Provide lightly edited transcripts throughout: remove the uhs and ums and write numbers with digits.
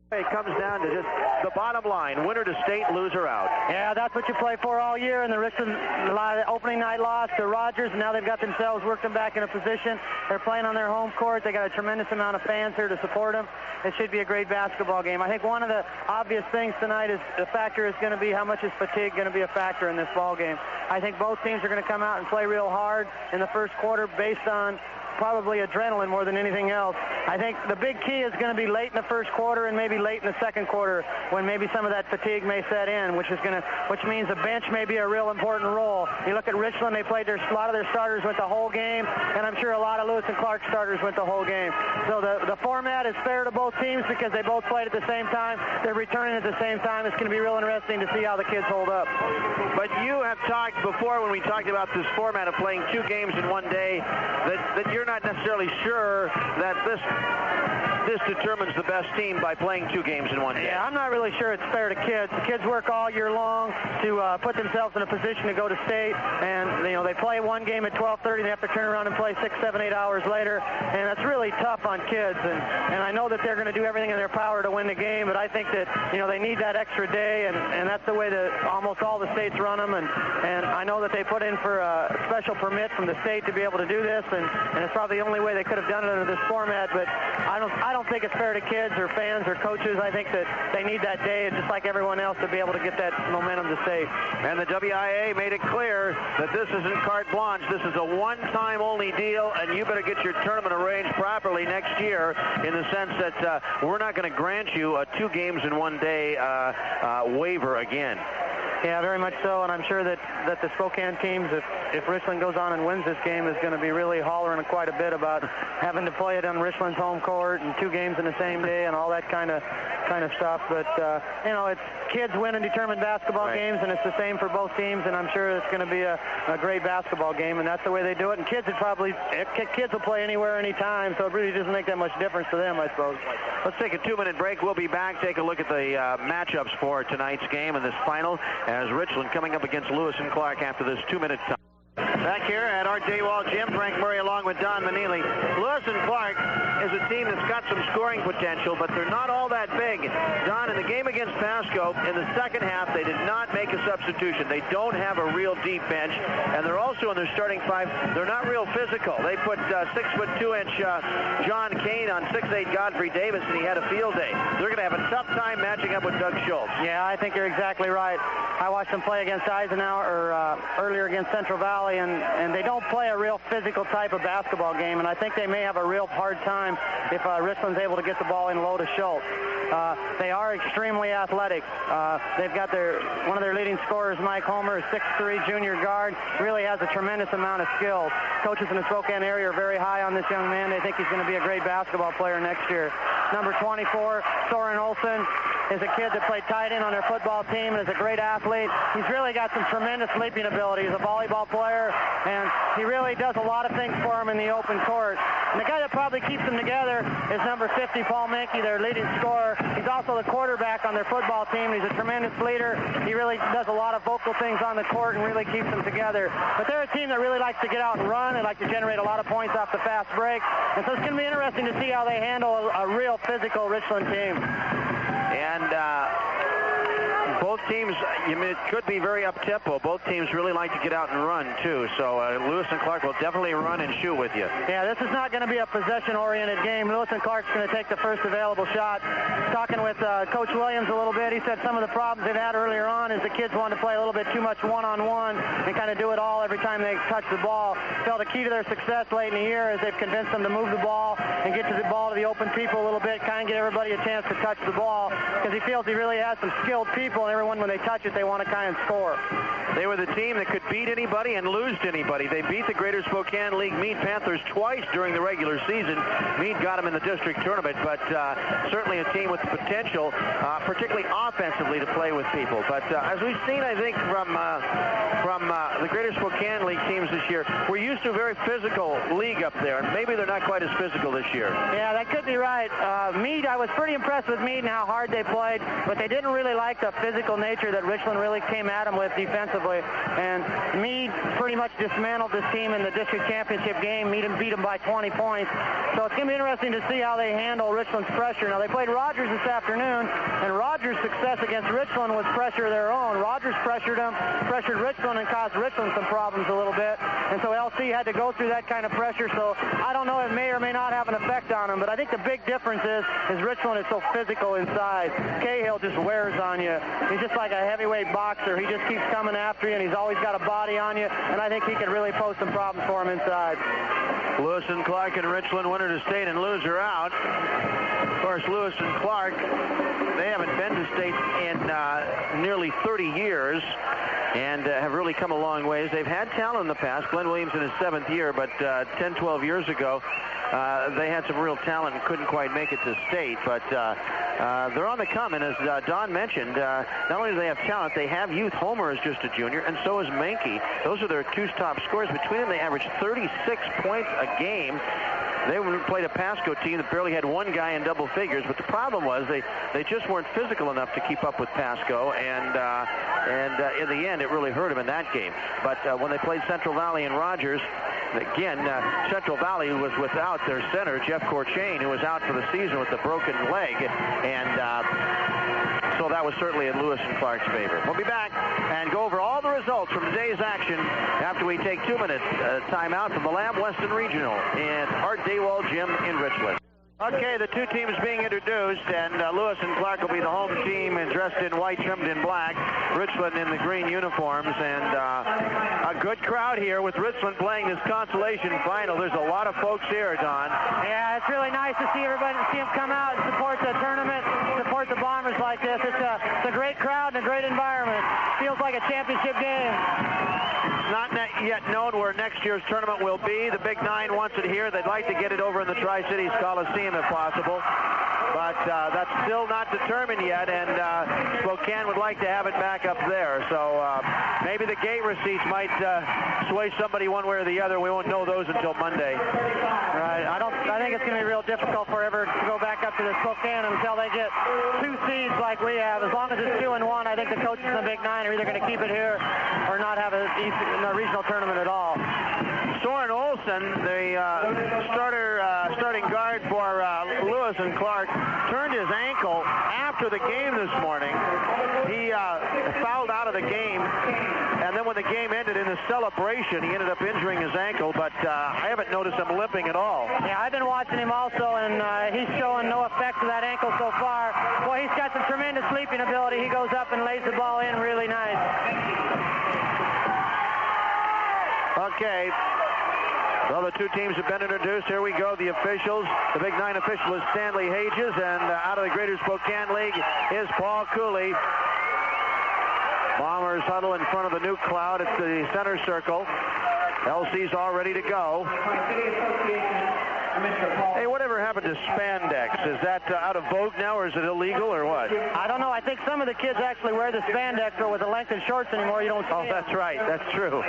It comes down to just the bottom line, winner to state, loser out. Yeah, that's what you play for all year, and the Richland opening night loss to Rogers, and now they've got themselves working back in a position. They're playing on their home court. They got a tremendous amount of fans here to support them. It should be a great basketball game. I think one of the obvious things tonight is the factor is going to be how much is fatigue going to be a factor in this ball game. I think both teams are going to come out and play real hard in the first quarter based on probably adrenaline more than anything else. I think the big key is going to be late in the first quarter and maybe late in the second quarter when maybe some of that fatigue may set in, which means the bench may be a real important role. You look at Richland, they played a lot of their starters went the whole game, and I'm sure a lot of Lewis and Clark starters went the whole game. So the format is fair to both teams because they both played at the same time. They're returning at the same time. It's going to be real interesting to see how the kids hold up. But you have talked before when we talked about this format of playing 2 games in one day that you're not necessarily sure that this determines the best team by playing 2 games in one day. Yeah, I'm not really sure it's fair to kids. The kids work all year long to put themselves in a position to go to state, and they play one game at 12:30, they have to turn around and play 6, 7, 8 hours later, and that's really tough on kids. And I know that they're going to do everything in their power to win the game, but I think that they need that extra day, and that's the way that almost all the states run them. And I know that they put in for a special permit from the state to be able to do this, and it's probably the only way they could have done it under this format. But I don't think it's fair to kids or fans or coaches. I think that they need that day, just like everyone else, to be able to get that momentum to state. And the WIA made it clear that this isn't carte blanche. This is a one-time only deal, and you better get your tournament arranged properly next year in the sense that we're not going to grant you a 2 games in one day waiver again. Yeah, very much so, and I'm sure that the Spokane teams, if Richland goes on and wins this game, is going to be really hollering quite a bit about having to play it on Richland's home court and 2 games in the same day and all that kind of stuff. But it's kids win and determine basketball games, and it's the same for both teams. And I'm sure it's going to be a great basketball game, and that's the way they do it. And kids will play anywhere, anytime, so it really doesn't make that much difference to them, I suppose. Let's take a 2-minute break. We'll be back. Take a look at the matchups for tonight's game in this final, as Richland coming up against Lewis and Clark after this 2-minute time. Back here at Art Daywall Gym, Frank Murray along with Don Manili. Lewis and Clark is a team that's got some scoring potential, but they're not all that big. Don, in the game against Pasco, in the second half, they did not make a substitution. They don't have a real deep bench, and they're also in their starting 5. They're not real physical. They put 6'2" John Kane on 6'8" Godfrey Davis, and he had a field day. They're going to have a tough time matching up with Doug Schultz. Yeah, I think you're exactly right. I watched them play against Eisenhower, earlier against Central Valley, and they don't play a real physical type of basketball game, and I think they may have a real hard time if Richland's able to get the ball in low to Schultz. They are extremely athletic. They've got one of their leading scorers, Mike Homer, a 6'3" junior guard, really has a tremendous amount of skill. Coaches in the Spokane area are very high on this young man. They think he's going to be a great basketball player next year. Number 24, Soren Olsen, is a kid that played tight end on their football team and is a great athlete. He's really got some tremendous leaping ability. He's a volleyball player, and he really does a lot of things for him in the open court. And the guy that probably keeps them together is number 50, Paul Menke, their leading scorer. He's also the quarterback on their football team. He's a tremendous leader. He really does a lot of vocal things on the court and really keeps them together. But they're a team that really likes to get out and run. They like to generate a lot of points off the fast break. And so it's going to be interesting to see how they handle a real physical Richland team. And both teams, it could be very up-tempo. Both teams really like to get out and run, too. So Lewis and Clark will definitely run and shoot with you. Yeah, this is not going to be a possession-oriented game. Lewis and Clark's going to take the first available shot. Talking with Coach Williams a little bit, he said some of the problems they've had earlier on is the kids wanted to play a little bit too much one-on-one and kind of do it all every time they touch the ball. Felt the key to their success late in the year is they've convinced them to move the ball and get to the ball to the open people a little bit, kind of get everybody a chance to touch the ball, because he feels he really has some skilled people, and everyone, when they touch it, they want to kind of score. They were the team that could beat anybody and lose to anybody. They beat the Greater Spokane League Meade Panthers twice during the regular season. Meade got them in the district tournament, but certainly a team with the potential, particularly offensively, to play with people. But as we've seen, I think, from the Greater Spokane League teams this year, we're used to a very physical league up there, and maybe they're not quite as physical this year. Yeah, that could be right. Meade, I was pretty impressed with Meade and how hard they played, but they didn't really like the physical physical nature that Richland really came at them with defensively. And Meade pretty much dismantled this team in the district championship game. Meade beat them by 20 points. So it's going to be interesting to see how they handle Richland's pressure. Now, they played Rogers this afternoon, and Rogers' success against Richland was pressure of their own. Rogers pressured Richland and caused Richland some problems a little bit. And so LC had to go through that kind of pressure. So I don't know, it may or may not have an effect on them. But I think the big difference is Richland is so physical inside. Cahill just wears on you. He's just like a heavyweight boxer. He just keeps coming after you, and he's always got a body on you. And I think he could really pose some problems for him inside. Lewis and Clark and Richland, winner to state and loser out. Of course, Lewis and Clark, they haven't been to state in nearly 30 years and have really come a long ways. They've had talent in the past. Glenn Williams in his 7th year, but 10, 12 years ago, they had some real talent and couldn't quite make it to state. But they're on the come, and as Don mentioned, not only do they have talent, they have youth. Homer is just a junior, and so is Menke. Those are their two top scorers. Between them, they average 36 points a game. They played a Pasco team that barely had one guy in double figures, but the problem was they just weren't physical enough to keep up with Pasco, and in the end, it really hurt them in that game. But when they played Central Valley and Rogers, again, Central Valley was without their center, Jeff Corchain, who was out for the season with a broken leg, and so that was certainly in Lewis and Clark's favor. We'll be back and go over all the results from today's action after we take 2 minutes timeout from the Lamb Weston Regional in Art Daywall Gym in Richland. Okay, the two teams being introduced, and Lewis and Clark will be the home team and dressed in white, trimmed in black. Richland in the green uniforms, and a good crowd here with Richland playing this consolation final. There's a lot of folks here, Don. Yeah, it's really nice to see everybody, see them come out and support the tournament, support the Bombers like this. It's a great crowd and a great environment. Feels like a championship game. It's not yet known where next year's tournament will be. The Big Nine wants it here. They'd like to get it over in the Tri-Cities Coliseum if possible. But that's still not determined yet, and Spokane would like to have it back up there. So maybe the gate receipts might sway somebody one way or the other. We won't know those until Monday. Right. I think it's going to be real difficult forever to go back up to the Spokane until they get 2 seeds like we have. As long as it's 2-1, I think the coaches in the Big Nine are either going to keep it here or not have a regional tournament at all. Soren Olsen, the starting guard for Lewis and Clark, turned his ankle after the game this morning. He fouled out of the game, and then when the game ended in the celebration, he ended up injuring his ankle, but I haven't noticed him limping at all. Yeah, I've been watching him also, and he's showing no effects of that ankle so far. Well, he's got some tremendous leaping ability. He goes up and lays the ball in really nice. Okay. Well, the two teams have been introduced. Here we go, the officials. The Big Nine official is Stanley Hages, and out of the Greater Spokane League is Paul Cooley. Bombers huddle in front of the Nuke Cloud at the center circle. LC's all ready to go. Hey, whatever happened to spandex? Is that out of vogue now, or is it illegal, or what? I don't know. I think some of the kids actually wear the spandex, but with the length of shorts anymore, you don't see it. That's right. That's true.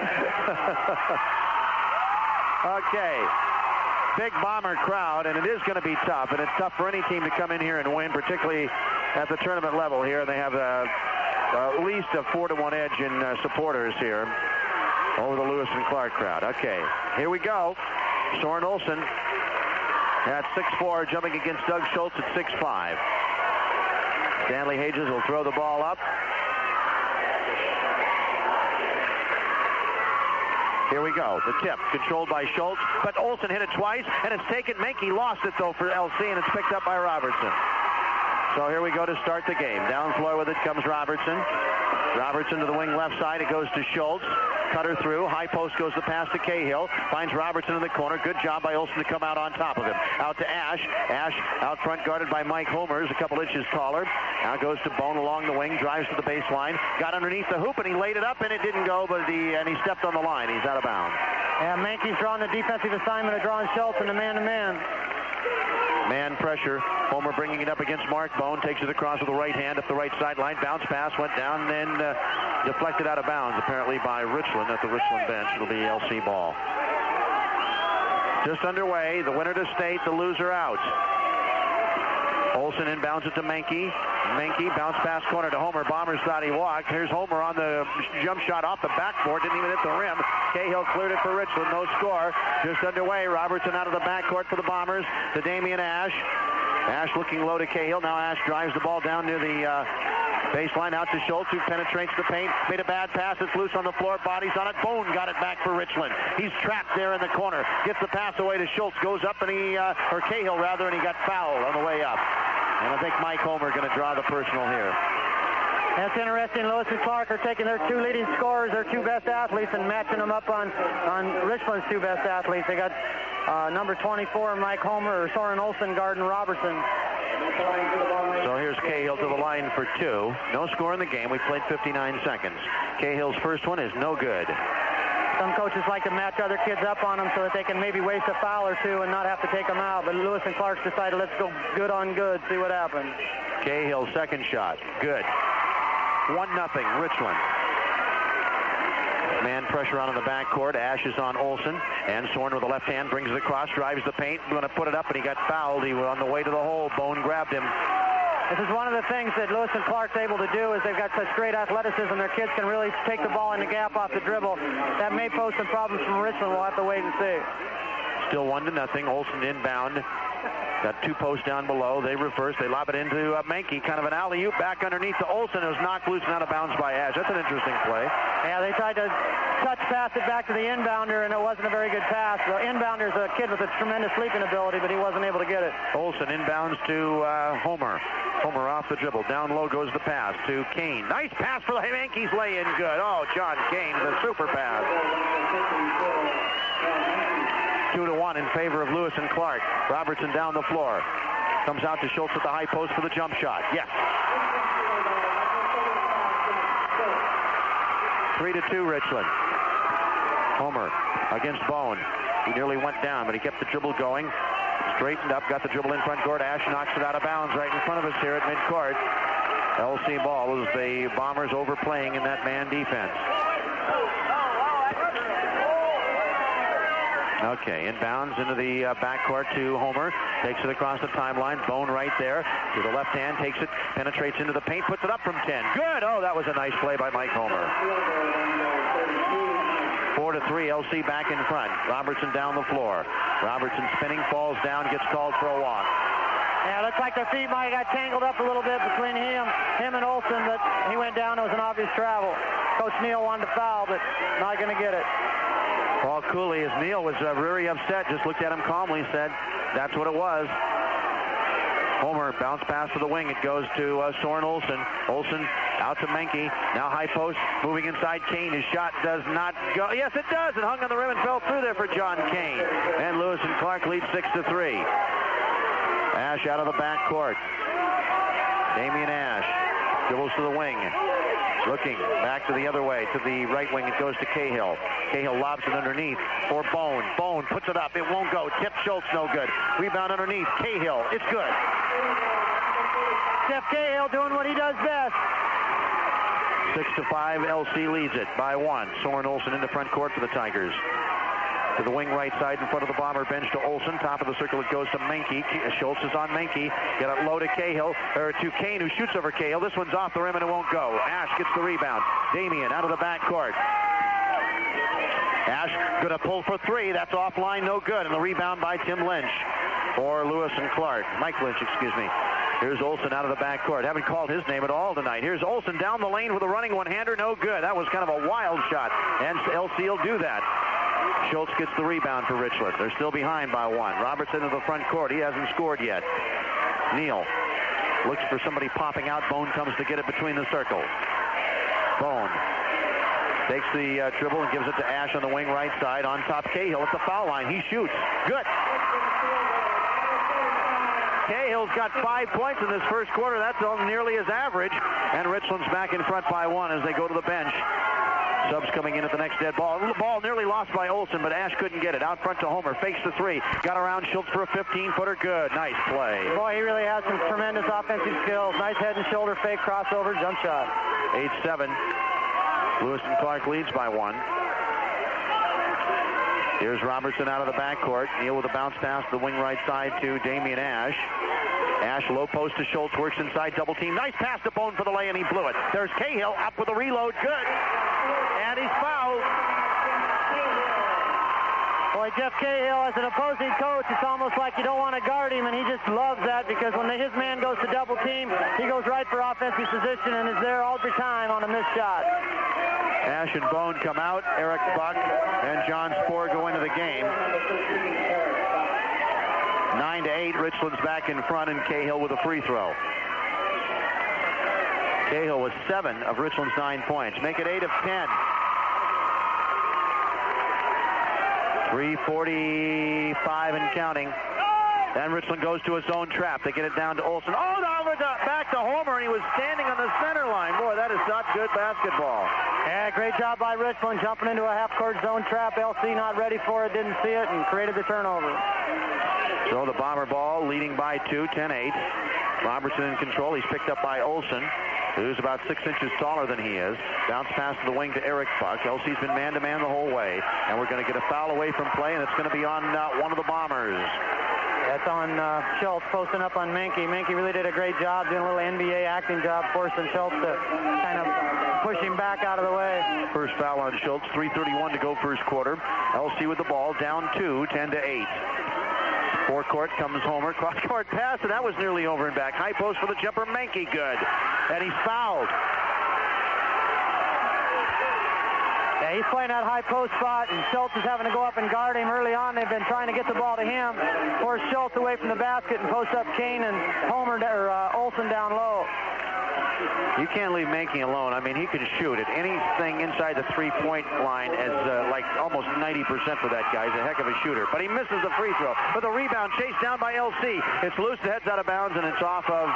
Okay. Big Bomber crowd, and it is going to be tough, and it's tough for any team to come in here and win, particularly at the tournament level here. They have at least a 4-1 edge in supporters here over the Lewis and Clark crowd. Okay, here we go. Soren Olsen at 6'4", jumping against Doug Schultz at 6'5". Stanley Hages will throw the ball up. Here we go. The tip controlled by Schultz, but Olsen hit it twice, and it's taken. Menke lost it, though, for LC, and it's picked up by Robertson. So here we go to start the game. Down floor with it comes Robertson. Robertson to the wing left side. It goes to Schultz. Cutter through. High post goes the pass to Cahill. Finds Robertson in the corner. Good job by Olsen to come out on top of him. Out to Ash. Ash out front guarded by Mike Homers, a couple inches taller. Now goes to Bone along the wing. Drives to the baseline. Got underneath the hoop, and he laid it up, and it didn't go, but he stepped on the line. He's out of bounds. Yeah, Menke's drawing the defensive assignment of drawing Schultz in the man-to-man. Man pressure. Homer bringing it up against Mark Bone. Takes it across with the right hand up the right sideline. Bounce pass went down and then deflected out of bounds apparently by Richland at the Richland bench. It'll be LC ball. Just underway. The winner to state, the loser out. Olsen inbounds it to Menke. Menke bounced pass corner to Homer. Bombers thought he walked. Here's Homer on the jump shot off the backboard. Didn't even hit the rim. Cahill cleared it for Richland. No score. Just underway. Robertson out of the backcourt for the Bombers to Damian Ash. Ash looking low to Cahill. Now Ash drives the ball down near the baseline out to Schultz, who penetrates the paint. Made a bad pass. It's loose on the floor. Bodies on it. Bone got it back for Richland. He's trapped there in the corner. Gets the pass away to Schultz. Goes up and or Cahill rather, and he got fouled on the way up. And I think Mike Homer going to draw the personal here. That's interesting. Lewis and Clark are taking their two leading scorers, their two best athletes, and matching them up on Richland's two best athletes. They got number 24, Mike Homer, or Soren Olsen guarding Robertson. So here's Cahill to the line for two. No score in the game. We played 59 seconds. Cahill's first one is no good. Some coaches like to match other kids up on them so that they can maybe waste a foul or two and not have to take them out. But Lewis and Clark decided, let's go good on good, see what happens. Cahill's second shot, good. 1-0, Richland. Man pressure on in the backcourt. Ash is on Olsen. And Soren with the left hand brings it across, drives the paint. Going to put it up, and he got fouled. He was on the way to the hole. Bone grabbed him. This is one of the things that Lewis and Clark's able to do is they've got such great athleticism. Their kids can really take the ball in the gap off the dribble. That may pose some problems from Richland. We'll have to wait and see. Still 1-0. Olsen inbound. Got two posts down below. They reverse. They lob it into Menke. Kind of an alley-oop back underneath to Olsen. It was knocked loose and out of bounds by Ash. That's an interesting play. Yeah, they tried to touch pass it back to the inbounder, and it wasn't a very good pass. The inbounder's a kid with a tremendous leaping ability, but he wasn't able to get it. Olsen inbounds to Homer. Homer off the dribble. Down low goes the pass to Kane. Nice pass for the Menke's lay-in. Good. Oh, John Kane, the super pass. 2-1 in favor of Lewis and Clark. Robertson down the floor. Comes out to Schultz at the high post for the jump shot. Yes. 3-2 Richland. Homer against Bone. He nearly went down, but he kept the dribble going. Straightened up, got the dribble in front court. Ash knocks it out of bounds right in front of us here at midcourt. LC ball as the Bombers overplaying in that man defense. Okay, inbounds into the backcourt to Homer. Takes it across the timeline. Bone right there to the left hand. Takes it, penetrates into the paint, puts it up from 10. Good! Oh, that was a nice play by Mike Homer. 4-3, LC back in front. Robertson down the floor. Robertson spinning, falls down, gets called for a walk. Yeah, looks like their feet might have got tangled up a little bit between him and Olsen, but he went down. It was an obvious travel. Coach Neal wanted to foul, but not going to get it. Paul Cooley, as Neal was very upset, just looked at him calmly, said that's what it was. Homer bounce pass to the wing. It goes to Soren Olsen. Olsen out to Menke. Now high post, moving inside Kane. His shot does not go. Yes, it does. It hung on the rim and fell through there for John Kane. And Lewis and Clark lead 6-3. Ash out of the backcourt. Damian Ash dribbles to the wing. Looking back to the other way, to the right wing. It goes to Cahill. Cahill lobs it underneath for Bone. Bone puts it up. It won't go. Tip Schultz, no good. Rebound underneath. Cahill. It's good. Jeff Cahill doing what he does best. 6-5. LC leads it by 1. Soren Olsen in the front court for the Tigers. To the wing right side in front of the Bomber bench to Olsen. Top of the circle, it goes to Menke. Schultz is on Menke. Get it low to Cahill, or to Kane, who shoots over Cahill. This one's off the rim and it won't go. Ash gets the rebound. Damian out of the backcourt. Ash going to pull for 3. That's offline, no good. And the rebound by Tim Lynch for Lewis and Clark. Mike Lynch, excuse me. Here's Olsen out of the backcourt. Haven't called his name at all tonight. Here's Olsen down the lane with a running one-hander. No good. That was kind of a wild shot. And LC will do that. Schultz gets the rebound for Richland. They're still behind by 1. Robertson to the front court. He hasn't scored yet. Neal looks for somebody popping out. Bone comes to get it between the circle. Bone takes the dribble and gives it to Ash on the wing right side. On top, Cahill at the foul line. He shoots. Good. Cahill's got 5 points in this first quarter. That's nearly his average. And Richland's back in front by 1 as they go to the bench. Subs coming in at the next dead ball. The ball nearly lost by Olsen, but Ash couldn't get it. Out front to Homer. Fakes the 3. Got around Schultz for a 15-footer. Good. Nice play. Boy, he really has some tremendous offensive skills. Nice head and shoulder fake, crossover, jump shot. 8-7. Lewis and Clark leads by 1. Here's Robertson out of the backcourt. Neal with a bounce pass to the wing right side to Damian Ash. Ash low post to Schultz, works inside, double team. Nice pass to Bone for the lay, and he blew it. There's Cahill up with a reload, good. And he's fouled. Boy, Jeff Cahill, as an opposing coach, it's almost like you don't want to guard him, and he just loves that because when his man goes to double team, he goes right for offensive position and is there all the time on a missed shot. Ash and Bone come out. Eric Buck and John Spohr go into the game. 9-8, Richland's back in front, and Cahill with a free throw. Cahill with 7 of Richland's 9 points. Make it 8 of 10. 3:45 and counting. Then Richland goes to a zone trap. They get it down to Olsen. Oh, back to Homer, and he was standing on the center line. Boy, that is not good basketball. Yeah, great job by Richland jumping into a half-court zone trap. LC not ready for it, didn't see it, and created the turnover. So the Bomber ball leading by 2, 10-8. Robertson in control. He's picked up by Olsen, who's about 6 inches taller than he is. Bounce pass to the wing to Eric Buck. LC's been man-to-man the whole way. And we're going to get a foul away from play, and it's going to be on one of the Bombers. That's on Schultz posting up on Menke. Menke really did a great job doing a little NBA acting job, forcing Schultz to kind of push him back out of the way. First foul on Schultz. 3:31 to go first quarter. LC with the ball, down 2, 10-8. Forecourt comes Homer. Cross-court pass, and that was nearly over and back. High post for the jumper. Menke, good. And he's fouled. Yeah, he's playing that high post spot, and Schultz is having to go up and guard him. Early on, they've been trying to get the ball to him, force Schultz away from the basket, and post up Kane and Olsen down low. You can't leave Menke alone. I mean, he can shoot at anything inside the three-point line as like almost 90% for that guy. He's a heck of a shooter. But he misses the free throw. With a rebound chased down by LC. It's loose, the head's out of bounds, and it's off of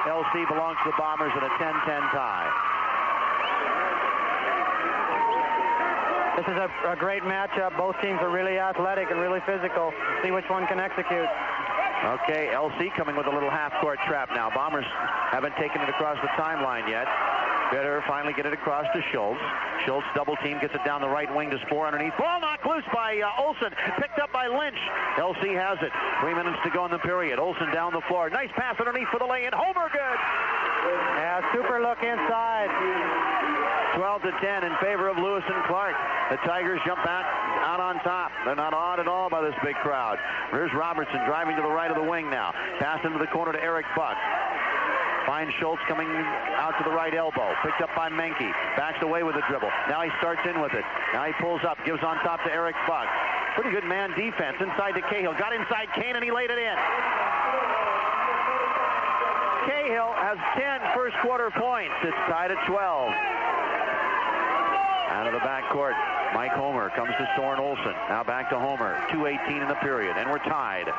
LC. Belongs to the Bombers at a 10-10 tie. This is a great matchup. Both teams are really athletic and really physical. See which one can execute. Okay, LC coming with a little half-court trap now. Bombers haven't taken it across the timeline yet. Better finally get it across to Schultz. Schultz double team, gets it down the right wing to Spohr underneath. Ball knocked loose by Olsen. Picked up by Lynch. LC has it. 3 minutes to go in the period. Olsen down the floor. Nice pass underneath for the lay-in. Homer, good. Yeah, super look inside. 12-10 in favor of Lewis and Clark. The Tigers jump back out on top. They're not awed at all by this big crowd. Here's Robertson driving to the right of the wing now. Pass into the corner to Eric Buck. Finds Schultz coming out to the right elbow. Picked up by Menke. Backs away with a dribble. Now he starts in with it. Now he pulls up. Gives on top to Eric Buck. Pretty good man defense. Inside to Cahill. Got inside Kane, and he laid it in. Cahill has 10 first quarter points. It's tied at 12. Out of the backcourt, Mike Homer comes to Soren Olsen. Now back to Homer. 2:18 in the period, and we're tied.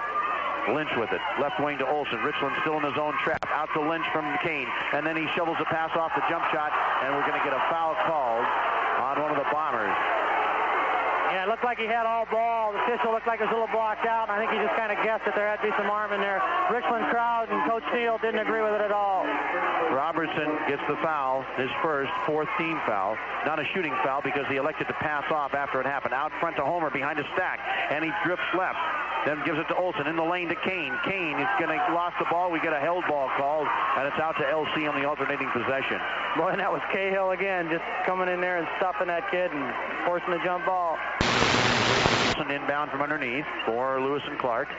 Lynch with it. Left wing to Olsen. Richland still in his own trap. Out to Lynch from Kane. And then he shovels a pass off the jump shot, and we're going to get a foul called on one of the Bombers. Yeah, it looked like he had all ball. The official looked like it was a little blocked out, and I think he just kind of guessed that there had to be some arm in there. Richland crowd and Coach Steele didn't agree with it at all. Robertson gets the foul, his first, 4th team foul. Not a shooting foul because he elected to pass off after it happened. Out front to Homer behind a stack, and he drifts left. Then gives it to Olsen in the lane to Kane. Kane is going to lost the ball. We get a held ball called, and it's out to LC on the alternating possession. Boy, and that was Cahill again, just coming in there and stuffing that kid and forcing the jump ball. Olsen inbound from underneath for Lewis and Clark.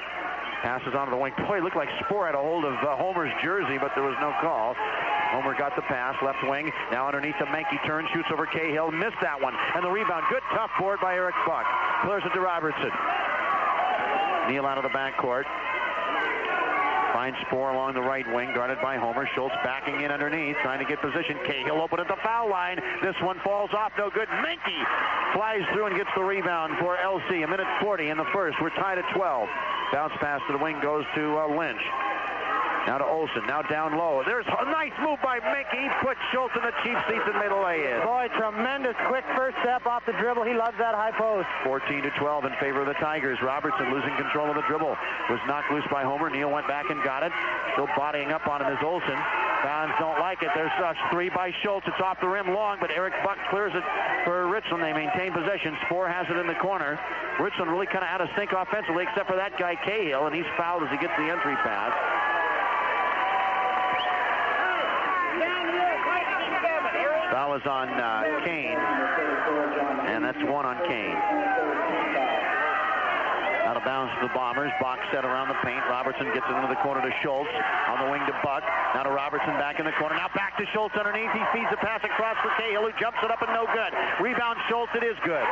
Passes onto the wing. Boy, it looked like Spohr had a hold of Homer's jersey, but there was no call. Homer got the pass, left wing. Now underneath the Menke turn, shoots over Cahill. Missed that one. And the rebound. Good tough board by Eric Buck. Clears it to Robertson. Neal out of the backcourt. Finds Spohr along the right wing, guarded by Homer. Schultz backing in underneath, trying to get position. Cahill open at the foul line. This one falls off, no good. Menke flies through and gets the rebound for LC. 1:40 in the first. We're tied at 12. Bounce pass to the wing goes to Lynch. Now to Olsen, now down low. There's a nice move by Menke. He put Schultz in the cheap seats and made a lay-in. Boy, tremendous quick first step off the dribble. He loves that high post. 14-12 in favor of the Tigers. Robertson losing control of the dribble. Was knocked loose by Homer. Neal went back and got it. Still bodying up on him is Olsen. Fans don't like it. There's a 3 by Schultz. It's off the rim long, but Eric Buck clears it for Richland. They maintain possession. Spoor has it in the corner. Richland really kind of out of sync offensively, except for that guy Cahill, and he's fouled as he gets the entry pass. Foul is on Kane, and that's 1 on Kane. Out of bounds to the Bombers. Box set around the paint. Robertson gets it into the corner to Schultz. On the wing to Buck. Now to Robertson back in the corner. Now back to Schultz underneath. He feeds a pass across for Cahill, who jumps it up and no good. Rebound Schultz. It is good.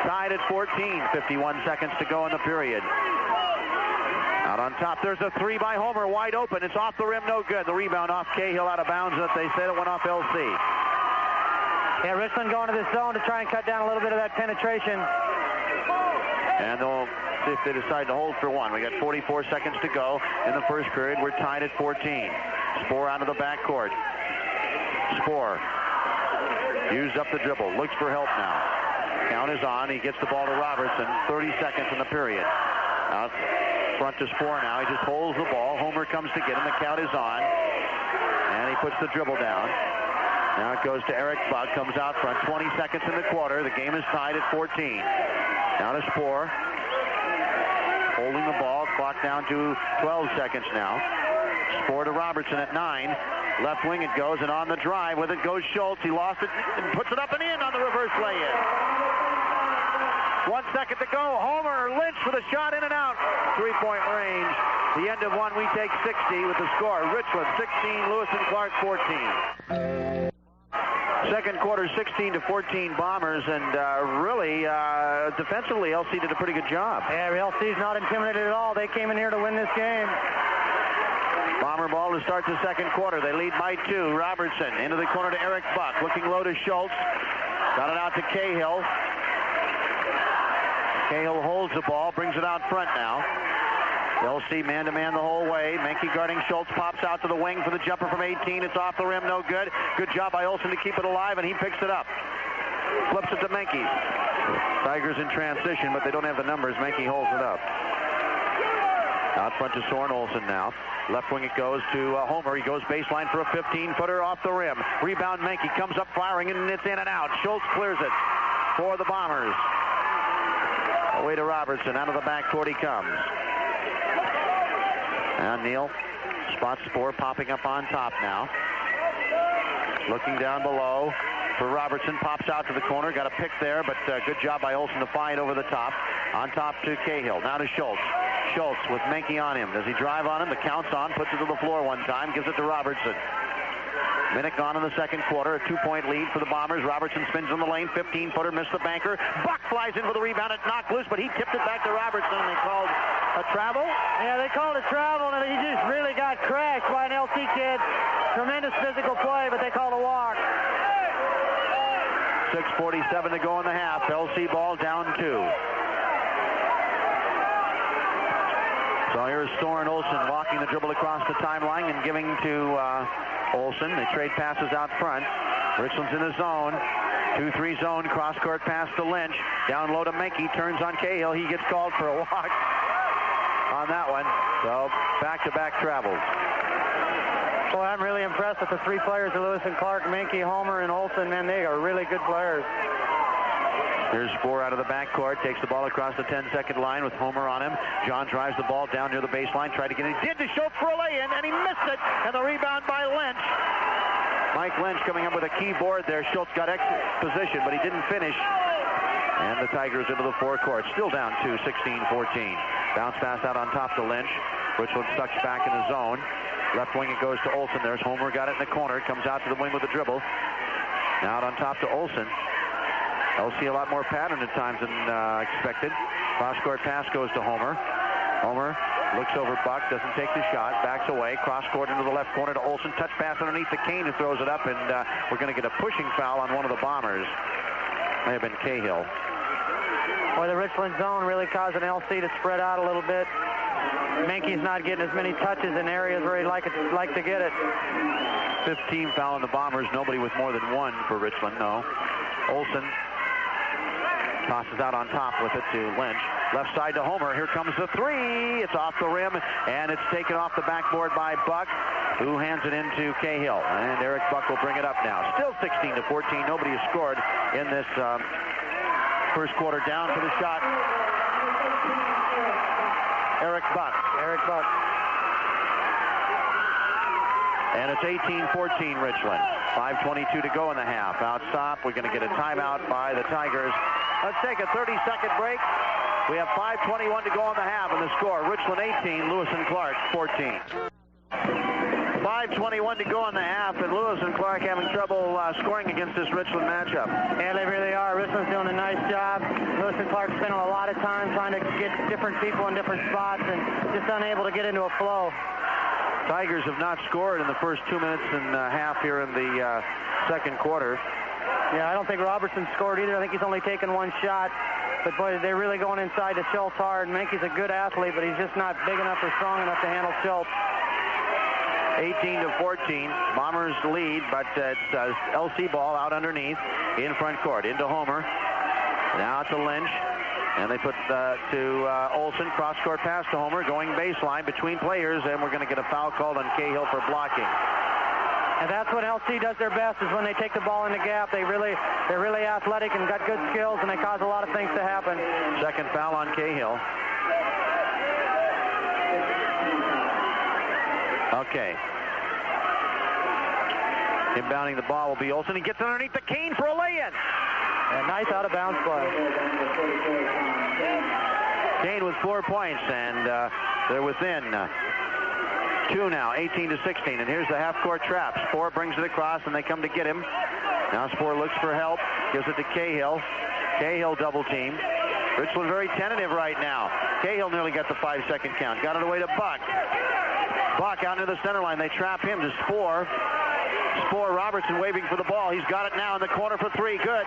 Tied at 14. 51 seconds to go in the period. Out on top, there's a 3 by Homer, wide open. It's off the rim, no good. The rebound off Cahill, out of bounds, and they said it went off LC. Yeah, Richland going to this zone to try and cut down a little bit of that penetration. And they'll see if they decide to hold for 1. We got 44 seconds to go in the first period. We're tied at 14. Spoor out of the backcourt. Spoor used up the dribble, looks for help now. Count is on. He gets the ball to Robertson. 30 seconds in the period. Out front to Spoor now. He just holds the ball. Homer comes to get him. The count is on. And he puts the dribble down. Now it goes to Eric Buck. Comes out front. 20 seconds in the quarter. The game is tied at 14. Now to Spoor. Holding the ball. Clock down to 12 seconds now. Spoor to Robertson at 9. Left wing it goes, and on the drive with it goes Schultz. He lost it and puts it up and in on the reverse lay-in. 1 second to go. Homer Lynch with a shot in and out. 3-point range. The end of 1, we take 60 with the score. Richland 16, Lewis and Clark 14. Second quarter, 16-14 Bombers, and really defensively, LC did a pretty good job. Yeah, LC's not intimidated at all. They came in here to win this game. Bomber ball to start the second quarter. They lead by 2. Robertson into the corner to Eric Buck. Looking low to Schultz. Got it out to Cahill. Cahill holds the ball, brings it out front now. LC man-to-man the whole way. Menke guarding Schultz, pops out to the wing for the jumper from 18. It's off the rim, no good. Good job by Olsen to keep it alive, and he picks it up. Flips it to Menke. Tigers in transition, but they don't have the numbers. Menke holds it up. Out front to Soren Olsen now. Left wing it goes to Homer. He goes baseline for a 15-footer off the rim. Rebound Menke comes up firing, and it's in and out. Schultz clears it for the Bombers. Away to Robertson. Out of the backcourt he comes. And Neal spots Spoor popping up on top now. Looking down below for Robertson. Pops out to the corner. Got a pick there, but good job by Olsen to find over the top. On top to Cahill. Now to Schultz. Schultz with Menke on him. Does he drive on him? The count's on. Puts it to the floor one time. Gives it to Robertson. Minute gone in the second quarter. A 2-point lead for the Bombers. Robertson spins in the lane. 15-footer. Missed the banker. Buck flies in for the rebound. It knocked loose, but he tipped it back to Robertson, and they called a travel? Yeah, they called it travel, and he just really got crashed by an LC kid. Tremendous physical play, but they called a walk. 6:47 to go in the half. LC ball down 2. So here's Soren Olsen walking the dribble across the timeline and giving to Olsen. They trade passes out front. Richland's in the zone. 2-3 zone. Cross-court pass to Lynch. Down low to Menke. Turns on Cahill. He gets called for a walk on that one. So back-to-back travels. Boy, I'm really impressed with the 3 players of Lewis and Clark, Menke, Homer, and Olsen. Man, they are really good players. Here's Spoor out of the backcourt. Takes the ball across the 10-second line with Homer on him. John drives the ball down near the baseline. Tried to get it. He did to Schultz for a lay-in, and he missed it. And the rebound by Lynch. Mike Lynch coming up with a key board there. Schultz got exit position, but he didn't finish. And the Tigers into the forecourt. Still down 2, 16-14. Bounce pass out on top to Lynch. Richland sucks back in the zone. Left wing it goes to Olsen. There's Homer. Got it in the corner. Comes out to the wing with the dribble. Now out on top to Olsen. LC a lot more pattern at times than expected. Cross-court pass goes to Homer. Homer looks over Buck, doesn't take the shot, backs away. Cross-court into the left corner to Olsen. Touch pass underneath to Kane, who throws it up, and we're going to get a pushing foul on one of the Bombers. May have been Cahill. Boy, the Richland zone really causing LC to spread out a little bit. Menke's not getting as many touches in areas where he'd like to get it. 15 foul on the Bombers. Nobody with more than 1 for Richland, no. Olsen Tosses out on top with it to Lynch. Left side to Homer. Here comes the three. It's off the rim, and it's taken off the backboard by Buck, who hands it into Cahill. And Eric Buck will bring it up now. Still 16-14. Nobody has scored in this first quarter. Down for the shot. Eric Buck. And it's 18-14 Richland. 5:22 to go in the half. Out stop. We're going to get a timeout by the Tigers. Let's take a 30-second break. We have 5:21 to go in the half, and the score: Richland 18, Lewis and Clark 14. 5:21 to go in the half, and Lewis and Clark having trouble scoring against this Richland matchup. Yeah, they really are. Richland's doing a nice job. Lewis and Clark spending a lot of time trying to get different people in different spots and just unable to get into a flow. Tigers have not scored in the first 2 minutes and a half here in the second quarter. Yeah, I don't think Robertson scored either. I think he's only taken one shot. But, boy, they're really going inside to Schultz hard. Menke's a good athlete, but he's just not big enough or strong enough to handle Schultz. 18-14. Bombers lead, but it's LC ball out underneath in front court. Into Homer. Now to Lynch. And they put to Olsen. Cross-court pass to Homer. Going baseline between players. And we're going to get a foul called on Cahill for blocking. And that's what LC does their best, is when they take the ball in the gap. They're really athletic and got good skills, and they cause a lot of things to happen. Second foul on Cahill. Okay. Inbounding the ball will be Olsen. He gets underneath the cane for a lay-in. A nice out-of-bounds play. Kane with 4 points, and they're within two now, 18-16. And here's the half-court trap. Spoor brings it across, and they come to get him. Now Spoor looks for help, gives it to Cahill. Cahill double-team. Richland very tentative right now. Cahill nearly got the 5-second count. Got it away to Buck. Buck out near the center line. They trap him to Spoor. Spoor, Robertson waving for the ball. He's got it now in the corner for three. Good.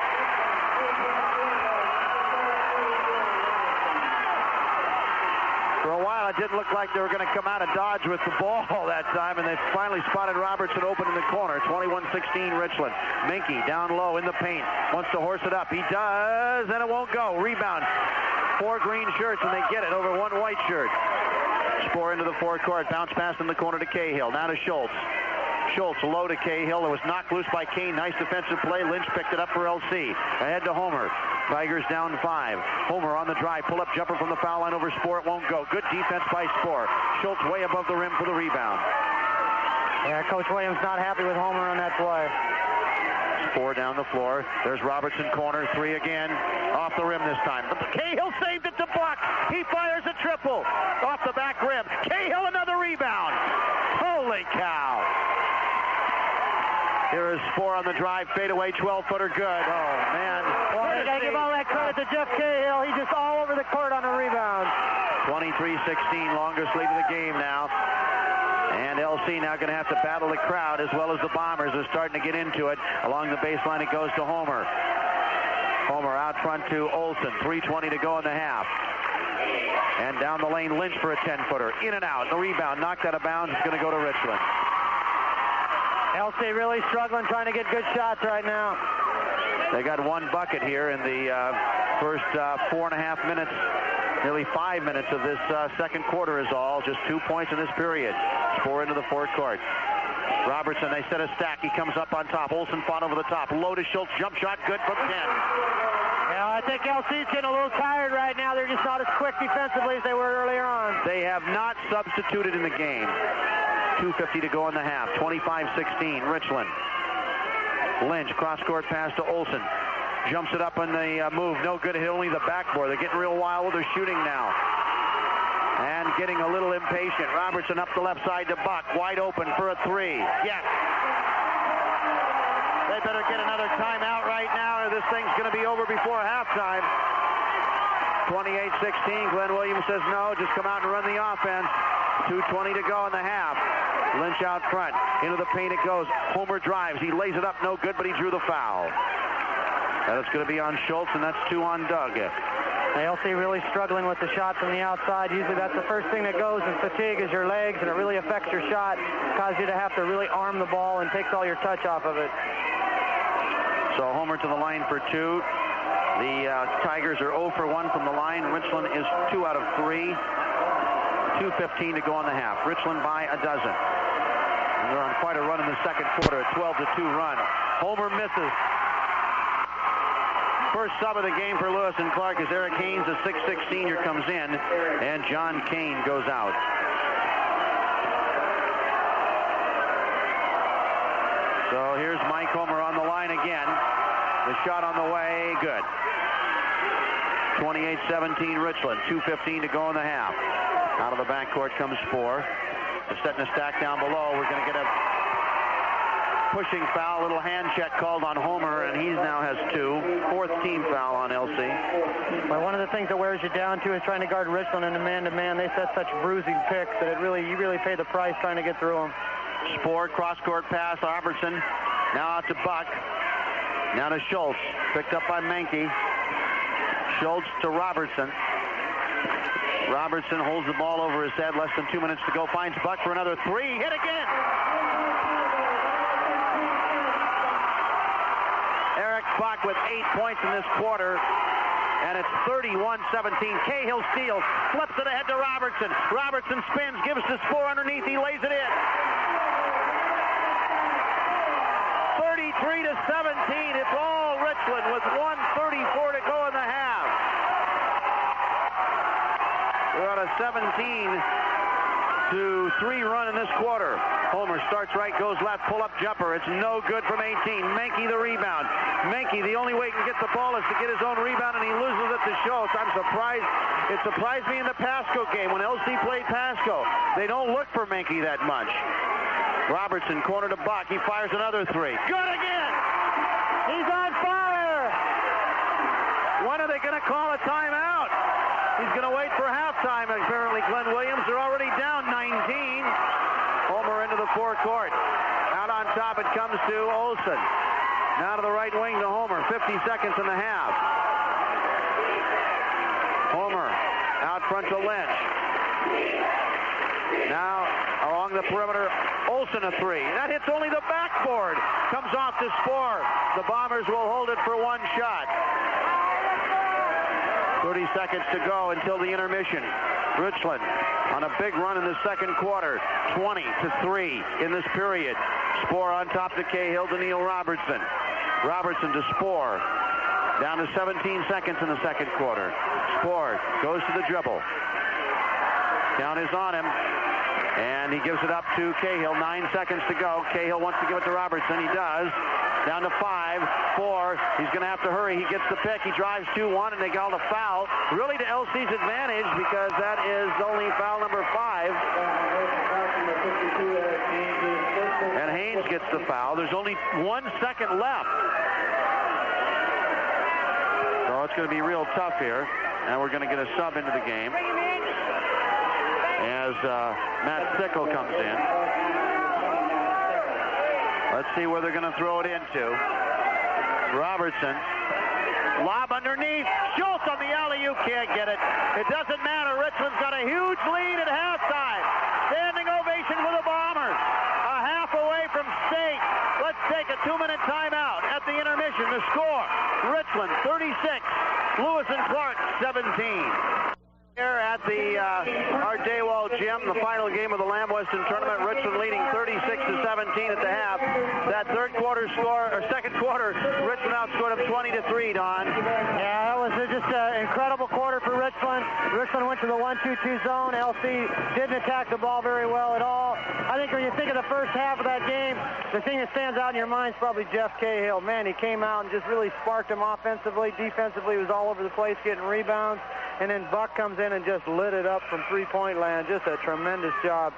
For a while, it didn't look like they were going to come out of Dodge with the ball that time, and they finally spotted Robertson open in the corner. 21-16 Richland. Menke down low in the paint. Wants to horse it up. He does, and it won't go. Rebound. 4 green shirts, and they get it over 1 white shirt. Spoor into the forecourt. Bounce pass in the corner to Cahill. Now to Schultz. Schultz low to Cahill. It was knocked loose by Kane. Nice defensive play. Lynch picked it up for LC. Ahead to Homer. Tigers down 5. Homer on the drive. Pull-up jumper from the foul line over Spoor. It won't go. Good defense by Spoor. Schultz way above the rim for the rebound. Yeah, Coach Williams not happy with Homer on that play. Spoor down the floor. There's Robertson corner. 3 again. Off the rim this time. But Cahill saved it to Buck. He fires a triple. Off the back rim. Cahill another rebound. Holy cow. Here is Spoor on the drive, fadeaway, 12-footer, good. Oh, man. Well, they got to give all that credit to Jeff Cahill. He's just all over the court on a rebound. 23-16, longest lead of the game now. And LC now going to have to battle the crowd as well as the Bombers. They're starting to get into it. Along the baseline, it goes to Homer. Homer out front to Olsen. 3:20 to go in the half. And down the lane, Lynch for a 10-footer. In and out. The rebound knocked out of bounds. It's going to go to Richland. LC really struggling, trying to get good shots right now. They got 1 bucket here in the first 4.5 minutes. Nearly 5 minutes of this second quarter is all. Just 2 points in this period. Spoor into the forecourt. Robertson, they set a stack. He comes up on top. Olsen fought over the top. Low to Schultz. Jump shot good from 10. Yeah, I think LC's getting a little tired right now. They're just not as quick defensively as they were earlier on. They have not substituted in the game. 2:50 to go in the half. 25-16 Richland. Lynch, cross-court pass to Olsen. Jumps it up on the move. No good. Hit only the backboard. They're getting real wild with their shooting now. And getting a little impatient. Robertson up the left side to Buck. Wide open for a 3. Yes. They better get another timeout right now, or this thing's going to be over before halftime. 28-16. Glenn Williams says no. Just come out and run the offense. 2:20 to go in the half. Lynch out front. Into the paint it goes. Homer drives. He lays it up. No good, but he drew the foul. And it's going to be on Schultz, and that's 2 on Doug. LC really struggling with the shot from the outside. Usually that's the first thing that goes, and fatigue is your legs, and it really affects your shot. Causes you to have to really arm the ball and takes all your touch off of it. So Homer to the line for 2. The Tigers are 0 for 1 from the line. Richland is 2 out of 3. 2:15 to go in the half. Richland by a dozen. And they're on quite a run in the second quarter. A 12-2 run. Homer misses. First sub of the game for Lewis and Clark as Eric Haynes, a 6'6 senior, comes in, and John Kane goes out. So here's Mike Homer on the line again. The shot on the way, good. 28-17 Richland. 2:15 to go in the half. Out of the backcourt comes Spohr. They're setting a stack down below. We're going to get a pushing foul, little hand check called on Homer, and he now has 2. Fourth team foul on LC. Well, one of the things that wears you down too is trying to guard Richland in a man-to-man. They set such bruising picks that you really pay the price trying to get through them. Spohr, cross-court pass, Robertson. Now out to Buck. Now to Schultz. Picked up by Menke. Schultz to Robertson. Robertson holds the ball over his head. Less than 2 minutes to go. Finds Buck for another 3. Hit again. Eric Buck with 8 points in this quarter. And it's 31-17. Cahill steals. Flips it ahead to Robertson. Robertson spins. Gives to Spohr underneath. He lays it in. 33-17. It's all Richland with 1:34 to go in the half. We're on a 17-3 run in this quarter. Homer starts right, goes left, pull-up jumper. It's no good from 18. Menke the rebound. Menke, the only way he can get the ball is to get his own rebound, and he loses it to Schultz. I'm surprised. It surprised me in the Pasco game when LC played Pasco. They don't look for Menke that much. Robertson, corner to Buck. He fires another 3. Good again! He's on fire! When are they going to call a timeout? He's going to wait for halftime, apparently. Glenn Williams are already down 19. Homer into the forecourt. Out on top it comes to Olsen. Now to the right wing to Homer. 50 seconds in the half. Homer out front to Lynch. Now along the perimeter, Olsen a 3. That hits only the backboard. Comes off to Spohr. The Bombers will hold it for one shot. 30 seconds to go until the intermission. Richland on a big run in the second quarter. 20-3 in this period. Spohr on top to Cahill to Neil Robertson. Robertson to Spohr. Down to 17 seconds in the second quarter. Spohr goes to the dribble. Count is on him. And he gives it up to Cahill. 9 seconds to go. Cahill wants to give it to Robertson. He does. Down to 5, 4. He's going to have to hurry. He gets the pick. He drives 2-1, and they call the foul. Really to LC's advantage because that is only foul number 5. And Haynes gets the foul. There's only 1 second left. So it's going to be real tough here. And we're going to get a sub into the game as Matt Sickle comes in. Let's see where they're going to throw it into. Robertson. Lob underneath. Schultz on the alley-oop. Can't get it. It doesn't matter. Richland's got a huge lead at halftime. Standing ovation for the Bombers. A half away from state. Let's take a 2-minute timeout at the intermission. The score, Richland 36, Lewis and Clark 17. Here at the Art Daywall Gym, the final game of the Lamb Weston tournament. Richland leading 36-17 at the half. That second quarter, Richland outscored them 20-3. Don. Yeah, that was just an incredible quarter for Richland. Richland went to the 1-2-2 zone. LC didn't attack the ball very well at all. I think when you think of the first half of that game, the thing that stands out in your mind is probably Jeff Cahill. Man, he came out and just really sparked him offensively. Defensively, he was all over the place getting rebounds. And then Buck comes in and just lit it up from three-point land. Just a tremendous job.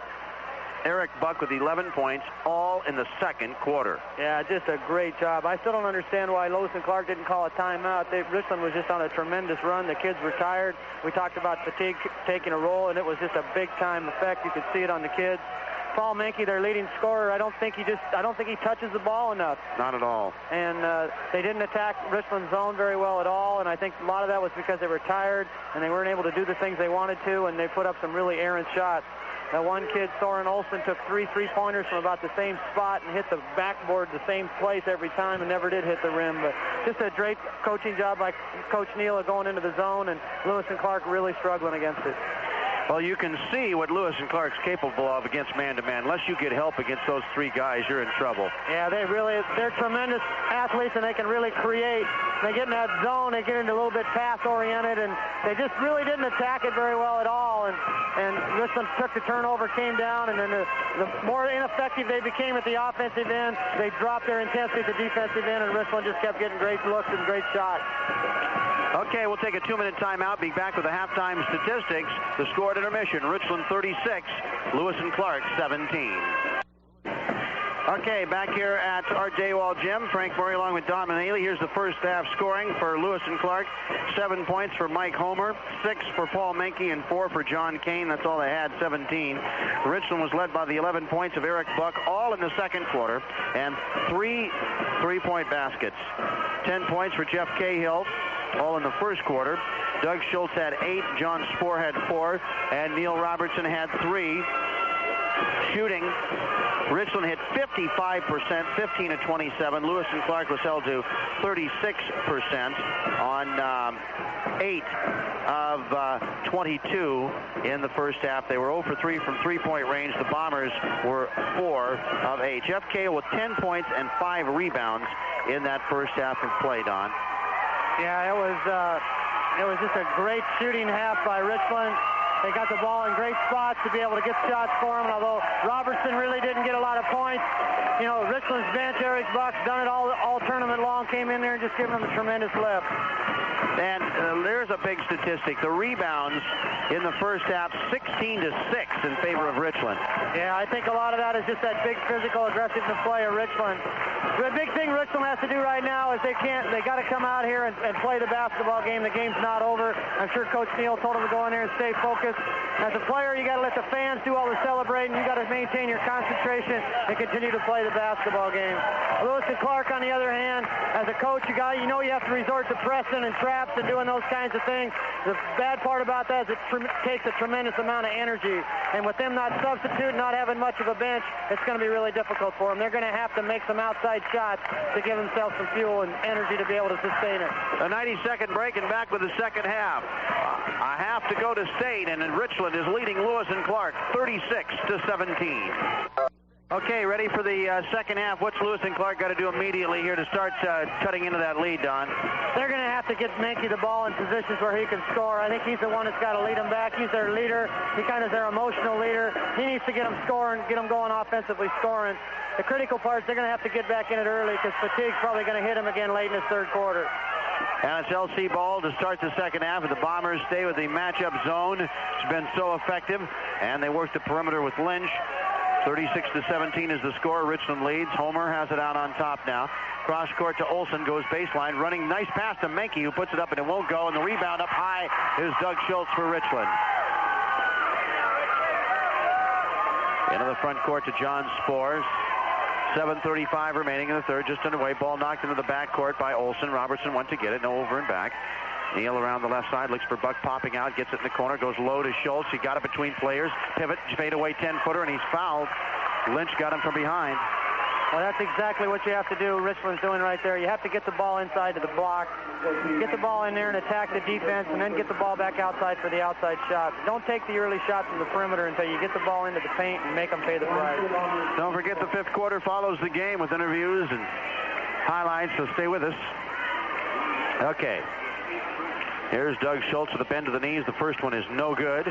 Eric Buck with 11 points, all in the second quarter. Yeah, just a great job. I still don't understand why Lewis and Clark didn't call a timeout. Richland was just on a tremendous run. The kids were tired. We talked about fatigue taking a role, and it was just a big-time effect. You could see it on the kids. Paul Menke, their leading scorer, I don't think he touches the ball enough. Not at all. And they didn't attack Richland's zone very well at all, and I think a lot of that was because they were tired and they weren't able to do the things they wanted to, and they put up some really errant shots. That one kid, Soren Olsen, took 3 3-pointers from about the same spot and hit the backboard the same place every time and never did hit the rim. But just a great coaching job by Coach Neal of going into the zone, and Lewis and Clark really struggling against it. Well, you can see what Lewis and Clark's capable of against man-to-man. Unless you get help against those 3 guys, you're in trouble. Yeah, they're tremendous athletes, and they can really create. They get in that zone, they get into a little bit pass-oriented, and they just really didn't attack it very well at all. And Richland took the turnover, came down, and then the more ineffective they became at the offensive end, they dropped their intensity at the defensive end, and Richland just kept getting great looks and great shots. Okay, we'll take a 2-minute timeout. Be back with the halftime statistics. The score at intermission: Richland 36, Lewis and Clark 17. Okay, back here at Art Daywall Gym. Frank Murray along with Don Manaley. Here's the first half scoring for Lewis and Clark. 7 points for Mike Homer, 6 for Paul Menke, and 4 for John Kane. That's all they had, 17. Richland was led by the 11 points of Eric Buck, all in the second quarter, and 3 3-point baskets. 10 points for Jeff Cahill, all in the first quarter. Doug Schultz had 8, John Spohr had 4, and Neil Robertson had 3. Shooting, Richland hit 55%, 15 of 27. Lewis and Clark was held to 36% on 8 of 22 in the first half. They were 0 for 3 from three-point range. The Bombers were 4 of 8. Jeff Cahill with 10 points and 5 rebounds in that first half of play, Don. Yeah, it was just a great shooting half by Richland. They got the ball in great spots to be able to get shots for them. And although Robertson really didn't get a lot of points, you know, Richland's bench, Eric Buck's done it all tournament long, came in there and just given them a tremendous lift. And there's a big statistic. The rebounds in the first half, 16 to 6 in favor of Richland. Yeah, I think a lot of that is just that big physical aggressiveness play of Richland. The big thing Richland has to do right now is they got to come out here and play the basketball game. The game's not over. I'm sure Coach Neal told them to go in there and stay focused. As a player, you got to let the fans do all the celebrating. You got to maintain your concentration and continue to play the basketball game. Lewis and Clark, on the other hand, as a coach, you have to resort to pressing and traps and doing those kinds of things. The bad part about that is it takes a tremendous amount of energy. And with them not substituting, not having much of a bench, it's going to be really difficult for them. They're going to have to make some outside shots to give themselves some fuel and energy to be able to sustain it. A 90-second break and back with the second half. A half to go to state, and Richland is leading Lewis and Clark 36 to 17. Okay, ready for the second half. What's Lewis and Clark got to do immediately here to start cutting into that lead, Don? They're going to have to get Menke the ball in positions where he can score. I think he's the one that's got to lead them back. He's their leader. He kind of is their emotional leader. He needs to get them scoring, get them going offensively scoring. The critical part is they're going to have to get back in it early because fatigue's probably going to hit him again late in his third quarter. And it's LC ball to start the second half, and the Bombers stay with the matchup zone. It's been so effective, and they work the perimeter with Lynch. 36 to 17 is the score. Richland leads. Homer has it out on top now. Cross court to Olsen, goes baseline, running nice pass to Menke, who puts it up and it won't go. And the rebound up high is Doug Schultz for Richland. Into the front court to John Spohr. 7:35 remaining in the third, just underway. Ball knocked into the back court by Olsen. Robertson went to get it, no over and back. Neal around the left side, looks for Buck popping out, gets it in the corner, goes low to Schultz. He got it between players, pivot, fade away 10-footer, and he's fouled. Lynch got him from behind. Well, that's exactly what you have to do. Richland's doing right there. You have to get the ball inside to the block, get the ball in there and attack the defense, and then get the ball back outside for the outside shot. Don't take the early shots from the perimeter until you get the ball into the paint and make them pay the price. Don't forget the fifth quarter follows the game with interviews and highlights, so stay with us. Okay. Here's Doug Schultz with a bend to the knees. The first one is no good.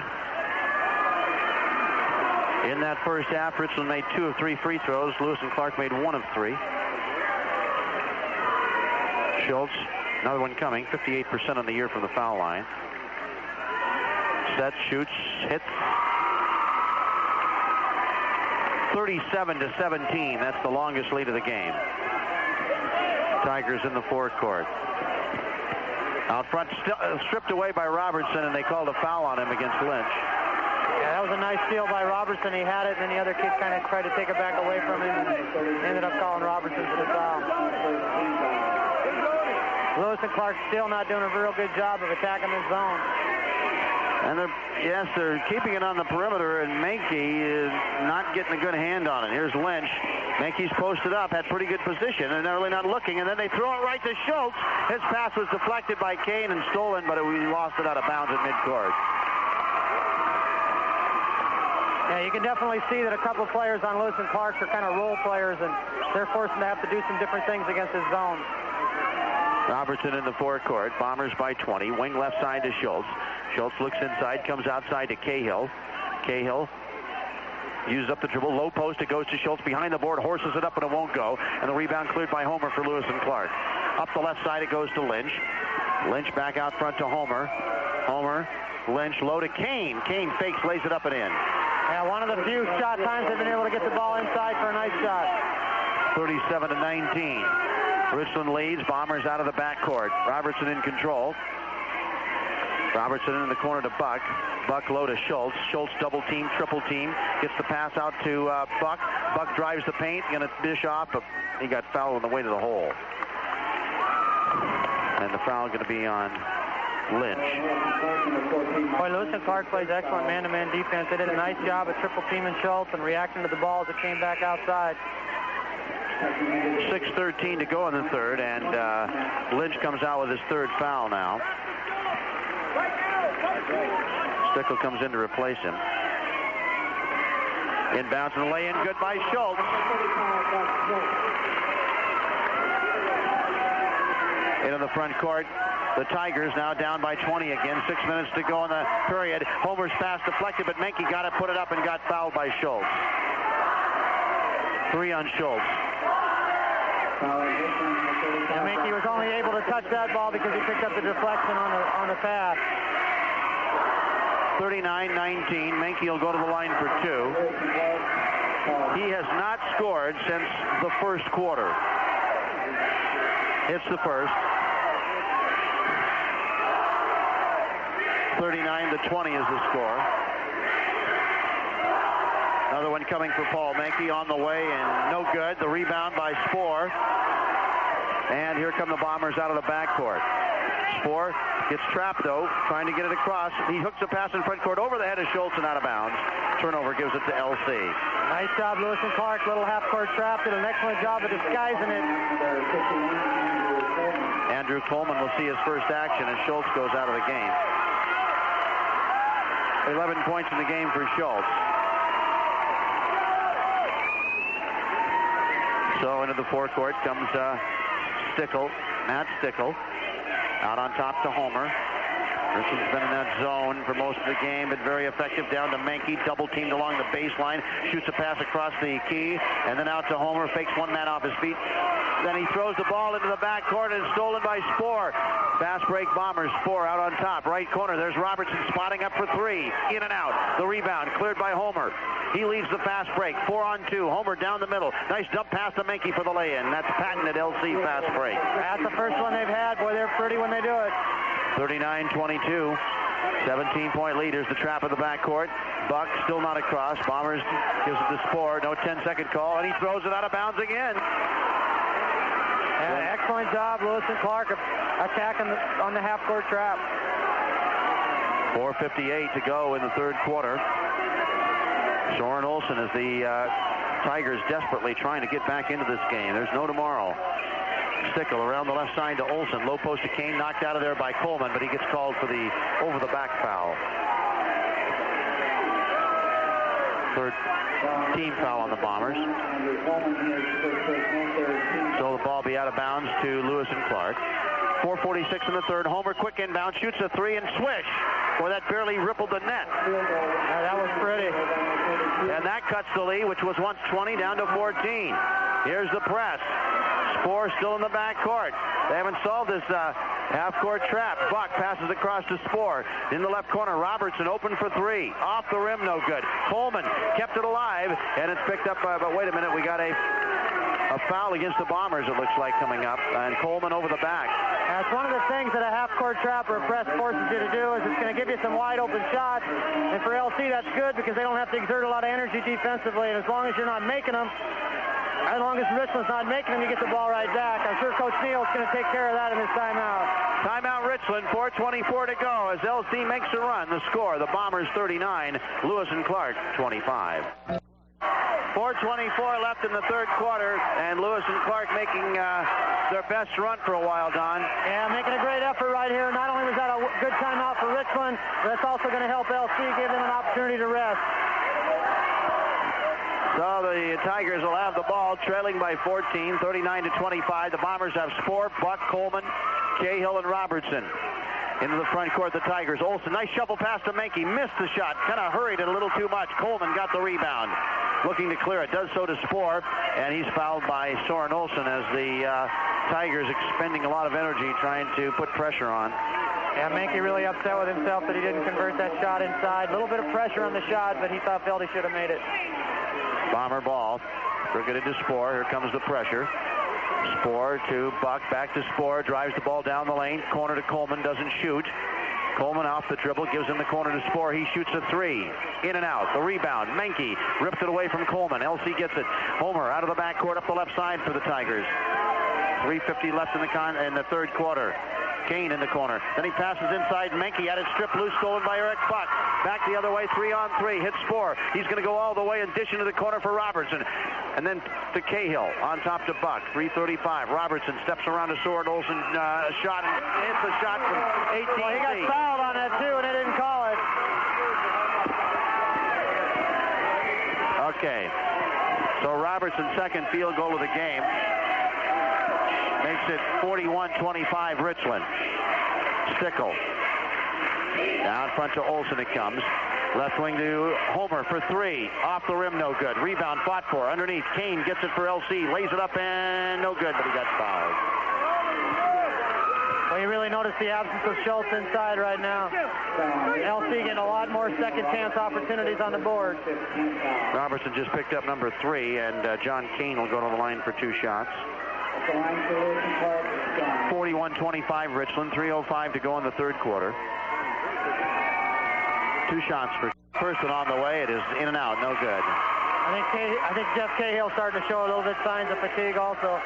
In that first half, Richland made 2 of 3 free throws. Lewis and Clark made 1 of 3. Schultz, another one coming, 58% on the year from the foul line. Sets, shoots, hits. 37 to 17. That's the longest lead of the game. Tigers in the forecourt. Out front, stripped away by Robertson, and they called a foul on him against Lynch. Yeah, that was a nice steal by Robertson. He had it, and then the other kid kind of tried to take it back away from him and ended up calling Robertson for the foul. Lewis and Clark still not doing a real good job of attacking this zone. And they're keeping it on the perimeter, and Menke is not getting a good hand on it. Here's Lynch. Menke's posted up, had pretty good position, and they're really not looking. And then they throw it right to Schultz. His pass was deflected by Kane and stolen, but we lost it out of bounds at midcourt. Yeah, you can definitely see that a couple of players on Lewis and Clark are kind of role players, and they're forcing to have to do some different things against his zone. Robertson in the forecourt. Bombers by 20. Wing left side to Schultz. Schultz looks inside, comes outside to Cahill. Cahill uses up the dribble. Low post. It goes to Schultz behind the board. Horses it up, but it won't go. And the rebound cleared by Homer for Lewis and Clark. Up the left side, it goes to Lynch. Lynch back out front to Homer. Homer. Lynch low to Kane. Kane fakes, lays it up and in. Yeah, one of the few shot times they've been able to get the ball inside for a nice shot. 37-19. Richland leads. Bombers out of the backcourt. Robertson in control. Robertson in the corner to Buck. Buck low to Schultz. Schultz double team, triple team. Gets the pass out to Buck. Buck drives the paint. Going to dish off, but he got fouled on the way to the hole. And the foul going to be on Lynch. Boy, Lewis and Clark plays excellent man-to-man defense. They did a nice job at triple teaming Schultz and reacting to the balls that came back outside. 6:13 to go in the third, and Lynch comes out with his third foul now. Stickle comes in to replace him. Inbounds and lay-in good by Schultz. Into the front court. The Tigers now down by 20 again. 6 minutes to go in the period. Homer's pass deflected, but Menke got it, put it up, and got fouled by Schultz. 3 on Schultz. And Menke was only able to touch that ball because he picked up the deflection on the pass. 39-19. Menke will go to the line for 2. He has not scored since the first quarter. Hits the first. 39-20 is the score. Another one coming for Paul Menke on the way, and no good. The rebound by Spoor. And here come the Bombers out of the backcourt. Spoor gets trapped, though, trying to get it across. He hooks a pass in front court over the head of Schultz and out of bounds. Turnover gives it to LC. Nice job, Lewis and Clark. Little half-court trap. Did an excellent job of disguising it. Andrew Coleman will see his first action as Schultz goes out of the game. 11 points in the game for Schultz. So into the forecourt comes Stickle, Matt Stickle. Out on top to Homer. Richland's been in that zone for most of the game, but very effective down to Menke. Double teamed along the baseline. Shoots a pass across the key, and then out to Homer. Fakes one man off his feet. Then he throws the ball into the backcourt, and it's stolen by Spoor. Fast break Bombers. Spoor out on top. Right corner. There's Robertson spotting up for 3. In and out. The rebound cleared by Homer. He leads the fast break. 4 on 2. Homer down the middle. Nice dump pass to Menke for the lay-in. That's patented LC fast break. That's the first one they've had. Boy, they're pretty when they do it. 39-22. 17-point lead. Here's the trap of the backcourt. Buck still not across. Bombers gives it to Spoor. No 10-second call, and he throws it out of bounds again. Yeah, excellent job, Lewis and Clark, attacking on the half-court trap. 4:58 to go in the third quarter. Soren Olsen is the Tigers desperately trying to get back into this game. There's no tomorrow. Stickle around the left side to Olsen. Low post to Kane, knocked out of there by Coleman, but he gets called for the over-the-back foul. Third team foul on the Bombers. So the ball be out of bounds to Lewis and Clark. 4:46 in the third. Homer quick inbound, shoots a 3 and swish. Boy, that barely rippled the net. Yeah, that was pretty. And that cuts the lead, which was once 20, down to 14. Here's the press. Spoor still in the backcourt. They haven't solved this half-court trap. Buck passes across to Spoor. In the left corner, Robertson open for 3. Off the rim, no good. Coleman kept it alive, and it's picked up by, but wait a minute, we got a foul against the Bombers, it looks like, coming up. And Coleman over the back. That's one of the things that a half-court trap or a press forces you to do, is it's going to give you some wide-open shots. And for LC, that's good because they don't have to exert a lot of energy defensively. And as long as you're not making them, as long as Richland's not making them, you get the ball right back. I'm sure Coach Neal's going to take care of that in his timeout. Timeout Richland, 4:24 to go as LC makes a run. The score, the Bombers 39, Lewis and Clark 25. 4:24 left in the third quarter, and Lewis and Clark making their best run for a while, Don. Yeah, making a great effort right here. Not only was that a good timeout for Richland, but it's also going to help LC, give them an opportunity to rest. So the Tigers will have the ball, trailing by 14, 39-25. The Bombers have Spoor, Buck, Coleman, Cahill, and Robertson. Into the front court, the Tigers. Olsen, nice shovel pass to Menke. Missed the shot. Kind of hurried it a little too much. Coleman got the rebound. Looking to clear it. Does so to Spoor, and he's fouled by Soren Olsen as the Tigers expending a lot of energy trying to put pressure on. Yeah, Menke really upset with himself that he didn't convert that shot inside. A little bit of pressure on the shot, but he felt he should have made it. Bomber ball. Forgetted to Spoor. Here comes the pressure. Spoor to Buck. Back to Spoor. Drives the ball down the lane. Corner to Coleman. Doesn't shoot. Coleman off the dribble. Gives him the corner to Spoor. He shoots a three. In and out. The rebound. Menke ripped it away from Coleman. LC gets it. Homer out of the backcourt up the left side for the Tigers. 3:50 left in the third quarter. Kane in the corner. Then he passes inside. Menke had it stripped loose, stolen by Eric Buck. Back the other way, 3-on-3. Hits Spoor. He's going to go all the way and dish into the corner for Robertson. And then to Cahill on top to Buck. 3:35. Robertson steps around to Soren Olsen. Shot. Hits a shot from 18 feet. Well, he got fouled on that too, and they didn't call it. Okay. So Robertson's second field goal of the game makes it 41-25 Richland. Stickle. Down front to Olsen it comes. Left wing to Homer for three. Off the rim, no good. Rebound fought for. Underneath, Kane gets it for LC. Lays it up and no good, but he got fouled. Well, you really notice the absence of Schultz inside right now. LC getting a lot more second chance opportunities on the board. Robertson just picked up number 3, and John Kane will go to the line for 2 shots. 41-25 Richland, 3:05 to go in the third quarter. 2 shots for first one on the way. It is in and out, no good. I think Jeff Cahill's starting to show a little bit signs of fatigue also.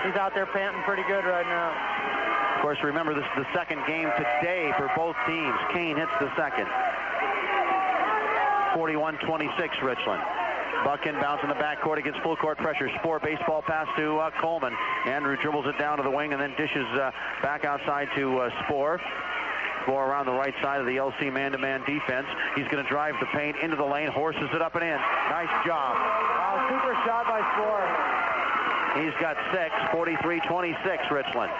He's out there panting pretty good right now. Of course, remember this is the second game today for both teams. Kane hits the second. 41-26 Richland. Buck inbounds in the backcourt against full court pressure. Spoor baseball pass to Coleman. Andrew dribbles it down to the wing and then dishes back outside to Spoor. Spoor around the right side of the LC man-to-man defense. He's going to drive the paint into the lane, horses it up and in. Nice job. Wow, super shot by Spoor. He's got 6, 43-26 Richland.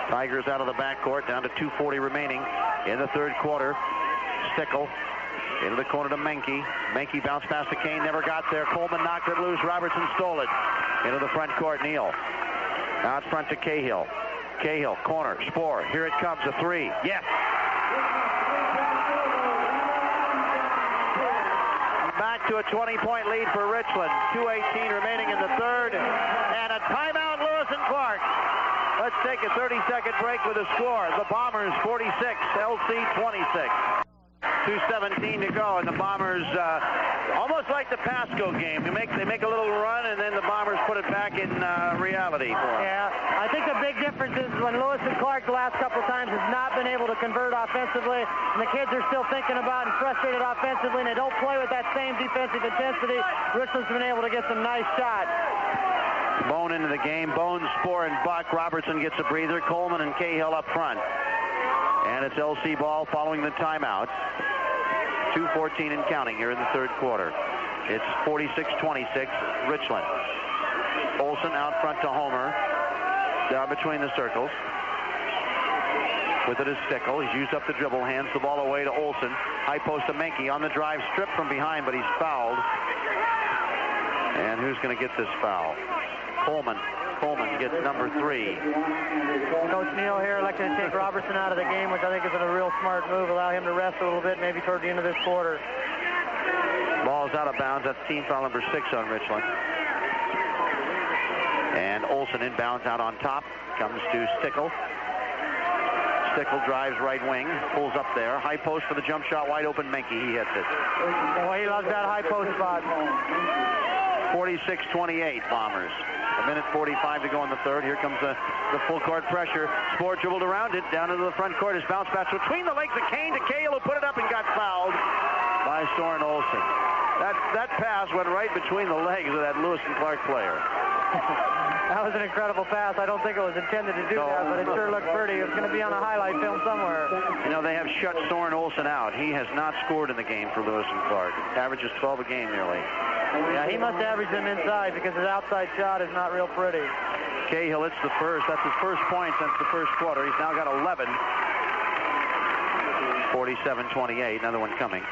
Tigers out of the backcourt, down to 2:40 remaining in the third quarter. Stickle into the corner to Menke. Menke bounced past to Kane, never got there. Coleman knocked it loose. Robertson stole it. Into the front court, Neal. Out front to Cahill. Cahill, corner, Spoor. Here it comes, a 3. Yes! Back to a 20-point lead for Richland. 2:18 remaining in the third. And a timeout, Lewis and Clark. Let's take a 30-second break with a score. The Bombers 46, LC 26. 2:17 to go, and the Bombers, almost like the Pasco game. They make a little run, and then the Bombers put it back in reality for them. Yeah, I think the big difference is when Lewis and Clark the last couple times has not been able to convert offensively, and the kids are still thinking about and frustrated offensively, and they don't play with that same defensive intensity. Richland's been able to get some nice shots. Bone into the game. Bone, Spoor, and Buck. Robertson gets a breather. Coleman and Cahill up front. And it's LC ball following the timeout. 2:14 and counting here in the third quarter. It's 46-26 Richland. Olsen out front to Homer. Down between the circles. With it is Stickle. He's used up the dribble. Hands the ball away to Olsen. High post to Menke on the drive. Stripped from behind, but he's fouled. And who's going to get this foul? Coleman. Coleman gets number 3. Coach Neal here elected to take Robertson out of the game, which I think is a real smart move. Allow him to rest a little bit, maybe toward the end of this quarter. Ball's out of bounds. That's team foul number 6 on Richland. And Olsen inbounds out on top. Comes to Stickle. Stickle drives right wing. Pulls up there. High post for the jump shot. Wide open Menke. He hits it. Boy, he loves that high post spot. 46-28 Bombers. A minute 45 to go in the third. Here comes the full court pressure. Spoor dribbled around it, down into the front court. His bounce pass between the legs of Kane to Cahill, who put it up and got fouled by Soren Olsen. That pass went right between the legs of that Lewis and Clark player. That was an incredible pass. I don't think it was intended to do that, but it sure looked pretty. It's going to be on a highlight film somewhere. You know, they have shut Soren Olsen out. He has not scored in the game for Lewis and Clark. Averages 12 a game nearly. Yeah, he must average them inside because his outside shot is not real pretty. Cahill hits the first. That's his first point since the first quarter. He's now got 11. 47-28. Another one coming.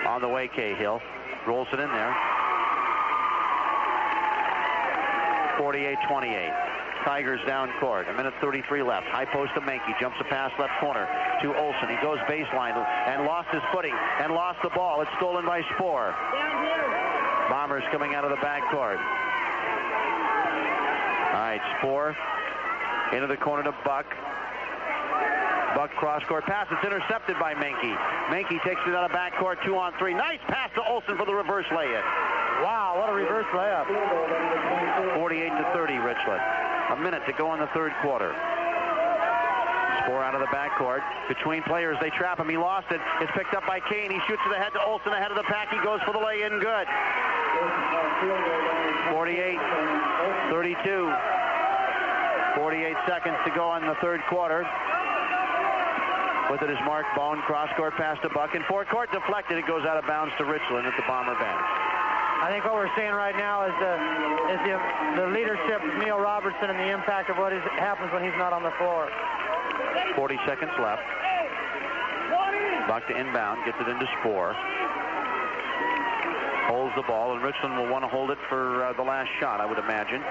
On the way, Cahill. Rolls it in there. 48-28. Tigers down court. A minute 33 left. High post to Menke. Jumps a pass left corner to Olsen. He goes baseline and lost his footing and lost the ball. It's stolen by Spoor. Bombers coming out of the backcourt. All right, Spoor into the corner to Buck. Buck cross-court pass. It's intercepted by Menke. Menke takes it out of backcourt, 2-on-3. Nice pass to Olsen for the reverse lay-in. Wow, what a reverse layup. 48-30, Richland. A minute to go in the third quarter. Spoor out of the backcourt. Between players, they trap him. He lost it. It's picked up by Kane. He shoots it ahead to Olsen, ahead of the pack. He goes for the lay-in. Good. 48-32. 48 seconds to go in the third quarter. With it is Mark Bone. Cross-court pass to Buck. In forecourt, deflected. It goes out of bounds to Richland at the Bomber bench. I think what we're seeing right now is the leadership of Neil Robertson and the impact of what happens when he's not on the floor. 40 seconds left. Buck to inbound. Gets it into Spoor. Holds the ball, and Richland will want to hold it for the last shot, I would imagine.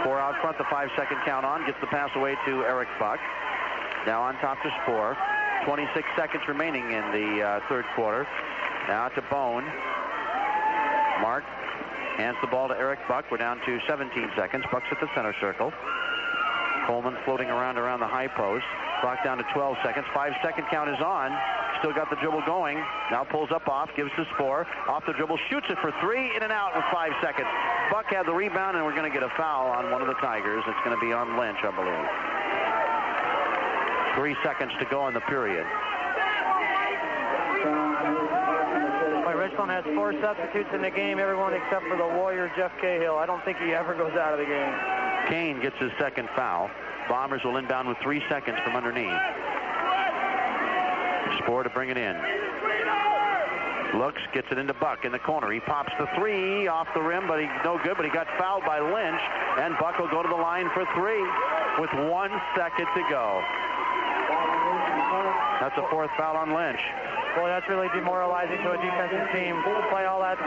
Spoor out front, the 5-second count on. Gets the pass away to Eric Buck. Now on top to Spoor. 26 seconds remaining in the third quarter. Now to Bone. Mark hands the ball to Eric Buck. We're down to 17 seconds. Buck's at the center circle. Coleman floating around the high post. Clock down to 12 seconds. 5-second count is on. Still got the dribble going. Now pulls up off. Gives to Spoor. Off the dribble. Shoots it for three. In and out with 5 seconds. Buck had the rebound, and we're going to get a foul on one of the Tigers. It's going to be on Lynch, I believe. 3 seconds to go in the period. Richland has 4 substitutes in the game, everyone except for the Warrior Jeff Cahill. I don't think he ever goes out of the game. Kane gets his second foul. Bombers will inbound with 3 seconds from underneath. Spoor to bring it in. Looks, gets it into Buck in the corner. He pops the three off the rim, but he's no good, but he got fouled by Lynch, and Buck will go to the line for 3 with 1 second to go. That's a 4th foul on Lynch. Boy, that's really demoralizing to a defensive team. Play all that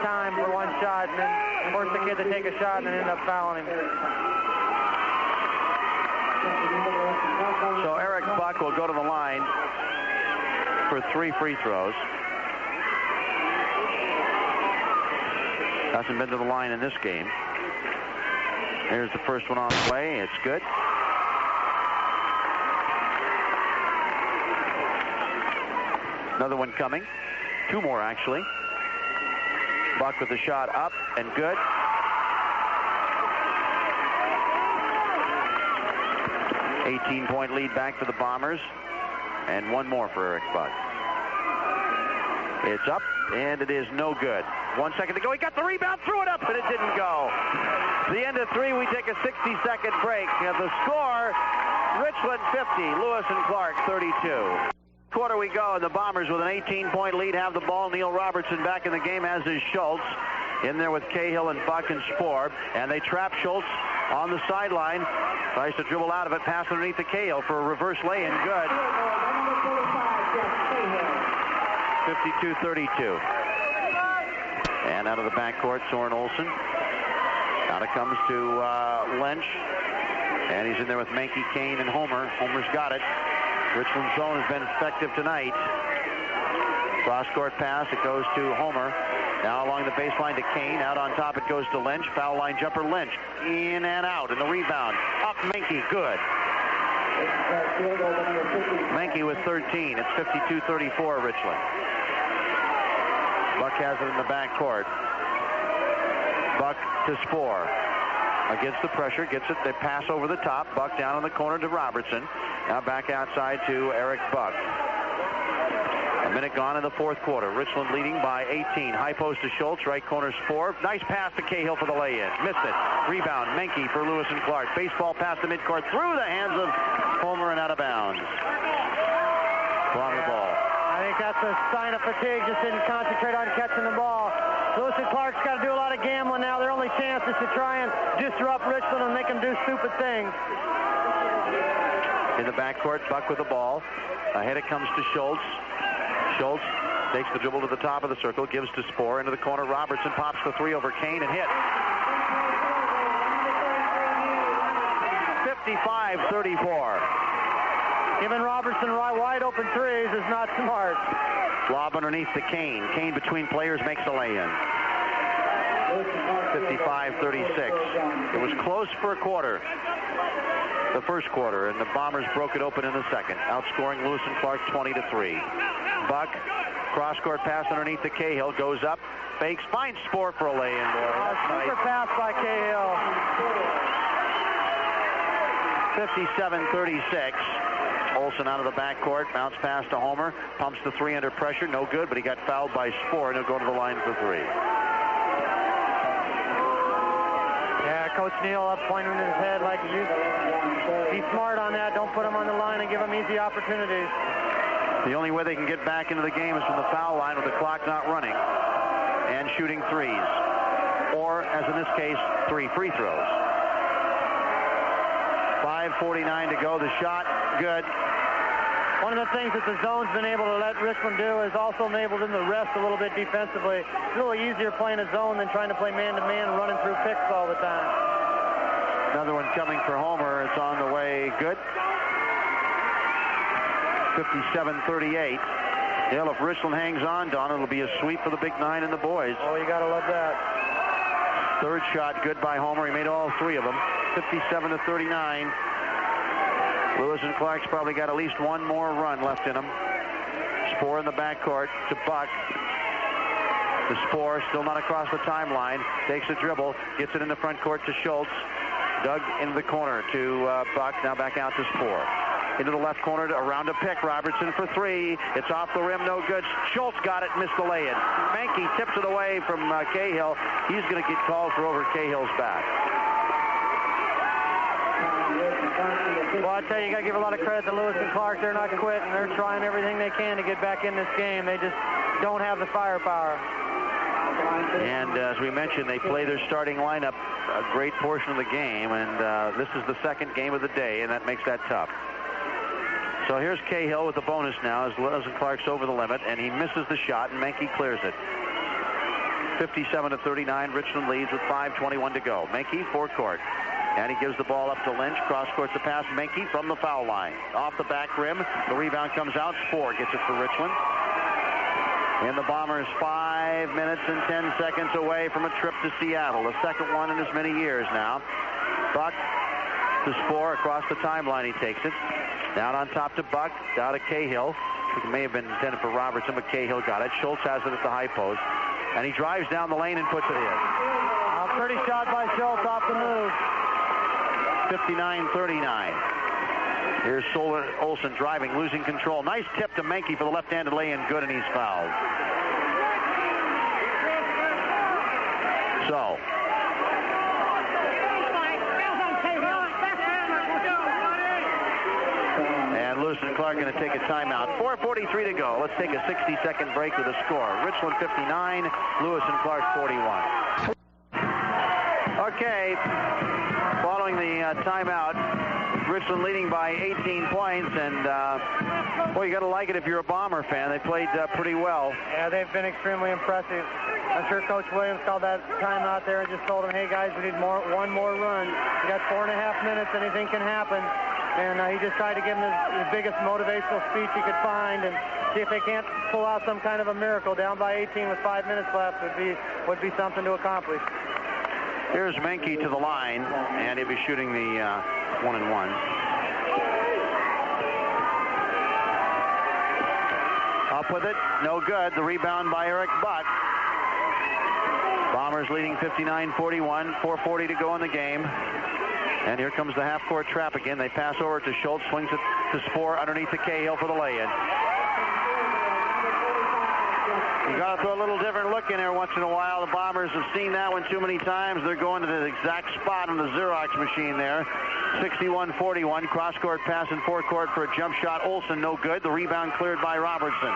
time for 1 shot, and then force the kid to take a shot and then end up fouling him. So Eric Buck will go to the line for 3 free throws. Hasn't been to the line in this game. Here's the first one on the way. It's good. Another one coming. 2 more, actually. Buck with the shot up and good. $18-point lead back for the Bombers. And 1 more for Eric Buck. It's up, and it is no good. 1 second to go. He got the rebound, threw it up, and it didn't go. The end of 3, we take a 60-second break. At the score, Richland 50, Lewis and Clark 32. Quarter we go, and the Bombers with an 18-point lead have the ball. Neil Robertson back in the game, as is Schultz. In there with Cahill and Buck and Spoor. And they trap Schultz on the sideline. Tries to dribble out of it, pass underneath to Cahill for a reverse lay-in. Good. 52-32. And out of the backcourt, Soren Olsen. Out it comes to Lynch. And he's in there with Menke, Kane, and Homer. Homer's got it. Richland's zone has been effective tonight. Cross-court pass. It goes to Homer. Now along the baseline to Kane. Out on top it goes to Lynch. Foul line jumper Lynch. In and out. And the rebound. Up Menke. Good. Menke with 13. It's 52-34 Richland. Buck has it in the backcourt. Buck to Spohr. Against the pressure, gets it. They pass over the top. Buck down in the corner to Robertson. Now back outside to Eric Buck. A minute gone in the fourth quarter. Richland leading by 18. High post to Schultz. Right corner Spohr. Nice pass to Cahill for the lay-in. Missed it. Rebound. Menke for Lewis and Clark. Baseball past the midcourt. Through the hands of Homer and out of bounds. On the ball. I think that's a sign of fatigue. Just didn't concentrate on catching the ball. Lewis and Clark's got to do a lot of gambling now. Their only chance is to try and disrupt Richland and make them do stupid things. In the backcourt, Buck with the ball. Ahead it comes to Schultz. Schultz takes the dribble to the top of the circle, gives to Spohr into the corner. Robertson pops the three over Kane and hit. 55-34. Giving Robertson wide open threes is not smart. Lob underneath to Kane. Kane between players makes a lay-in. 55-36. It was close for a quarter. The first quarter, and the Bombers broke it open in the second, outscoring Lewis and Clark 20-3. Buck, cross-court pass underneath to Cahill, goes up, fakes, finds Spohr for a lay-in. Super pass by Cahill. 57-36. Olsen out of the backcourt, bounce pass to Homer, pumps the three under pressure, no good, but he got fouled by Spohr, and he'll go to the line for three. Yeah, Coach Neal up pointing in his head like you. Be smart on that. Don't put him on the line and give him easy opportunities. The only way they can get back into the game is from the foul line with the clock not running and shooting threes. Or, as in this case, 3 free throws. 5:49 to go. The shot, good. One of the things that the zone's been able to let Richland do is also enabled them to rest a little bit defensively. It's a little easier playing a zone than trying to play man-to-man and running through picks all the time. Another one coming for Homer. It's on the way. Good. 57-38. Hell, if Richland hangs on, Don, it'll be a sweep for the Big Nine and the boys. Oh, you got to love that. Third shot good by Homer. He made all three of them. 57-39. Lewis and Clark's probably got at least one more run left in them. Spohr in the backcourt to Buck. The Spohr still not across the timeline. Takes a dribble. Gets it in the front court to Schultz. Dug into the corner to Buck. Now back out to Spohr. Into the left corner to around a pick. Robertson for three. It's off the rim. No good. Schultz got it. Missed the lay-in. Menke tips it away from Cahill. He's going to get called for over Cahill's back. Well, I tell you, you got to give a lot of credit to Lewis and Clark. They're not quitting. They're trying everything they can to get back in this game. They just don't have the firepower. And as we mentioned, they play their starting lineup a great portion of the game, and this is the second game of the day, and that makes that tough. So here's Cahill with the bonus now as Lewis and Clark's over the limit, and he misses the shot, and Menke clears it. 57-39. Richland leads with 5:21 to go. Menke, forecourt. And he gives the ball up to Lynch. Cross-court to pass Menke from the foul line. Off the back rim. The rebound comes out. Spohr gets it for Richland. And the Bombers 5 minutes and 10 seconds away from a trip to Seattle. The second one in as many years now. Buck to Spohr across the timeline. He takes it. Down on top to Buck. Down to Cahill. It may have been intended for Robertson, but Cahill got it. Schultz has it at the high post. And he drives down the lane and puts it in. Pretty shot by Schultz off the move. 59-39. Here's Olsen driving, losing control. Nice tip to Menke for the left-handed lay-in. Good, and he's fouled. So. And Lewis and Clark going to take a timeout. 4:43 to go. Let's take a 60-second break with a score. Richland 59, Lewis and Clark 41. Okay. Following the timeout, Richland leading by 18 points, and boy, you got to like it if you're a Bomber fan. They played pretty well. Yeah, they've been extremely impressive. I'm sure Coach Williams called that timeout there and just told them, hey guys, we need one more run. We got 4.5 minutes, anything can happen. And he just tried to give them the biggest motivational speech he could find and see if they can't pull out some kind of a miracle. Down by 18 with 5 minutes left would be something to accomplish. Here's Menke to the line, and he'll be shooting the 1-and-1. Up with it, no good. The rebound by Eric Buck. Bombers leading 59-41, 4:40 to go in the game. And here comes the half-court trap again. They pass over to Schultz, swings it to Spoor underneath the Cahill for the lay-in. You got to throw a little different look in there once in a while. The Bombers have seen that one too many times. They're going to the exact spot on the Xerox machine there. 61-41, cross-court pass in forecourt for a jump shot. Olsen, no good. The rebound cleared by Robertson.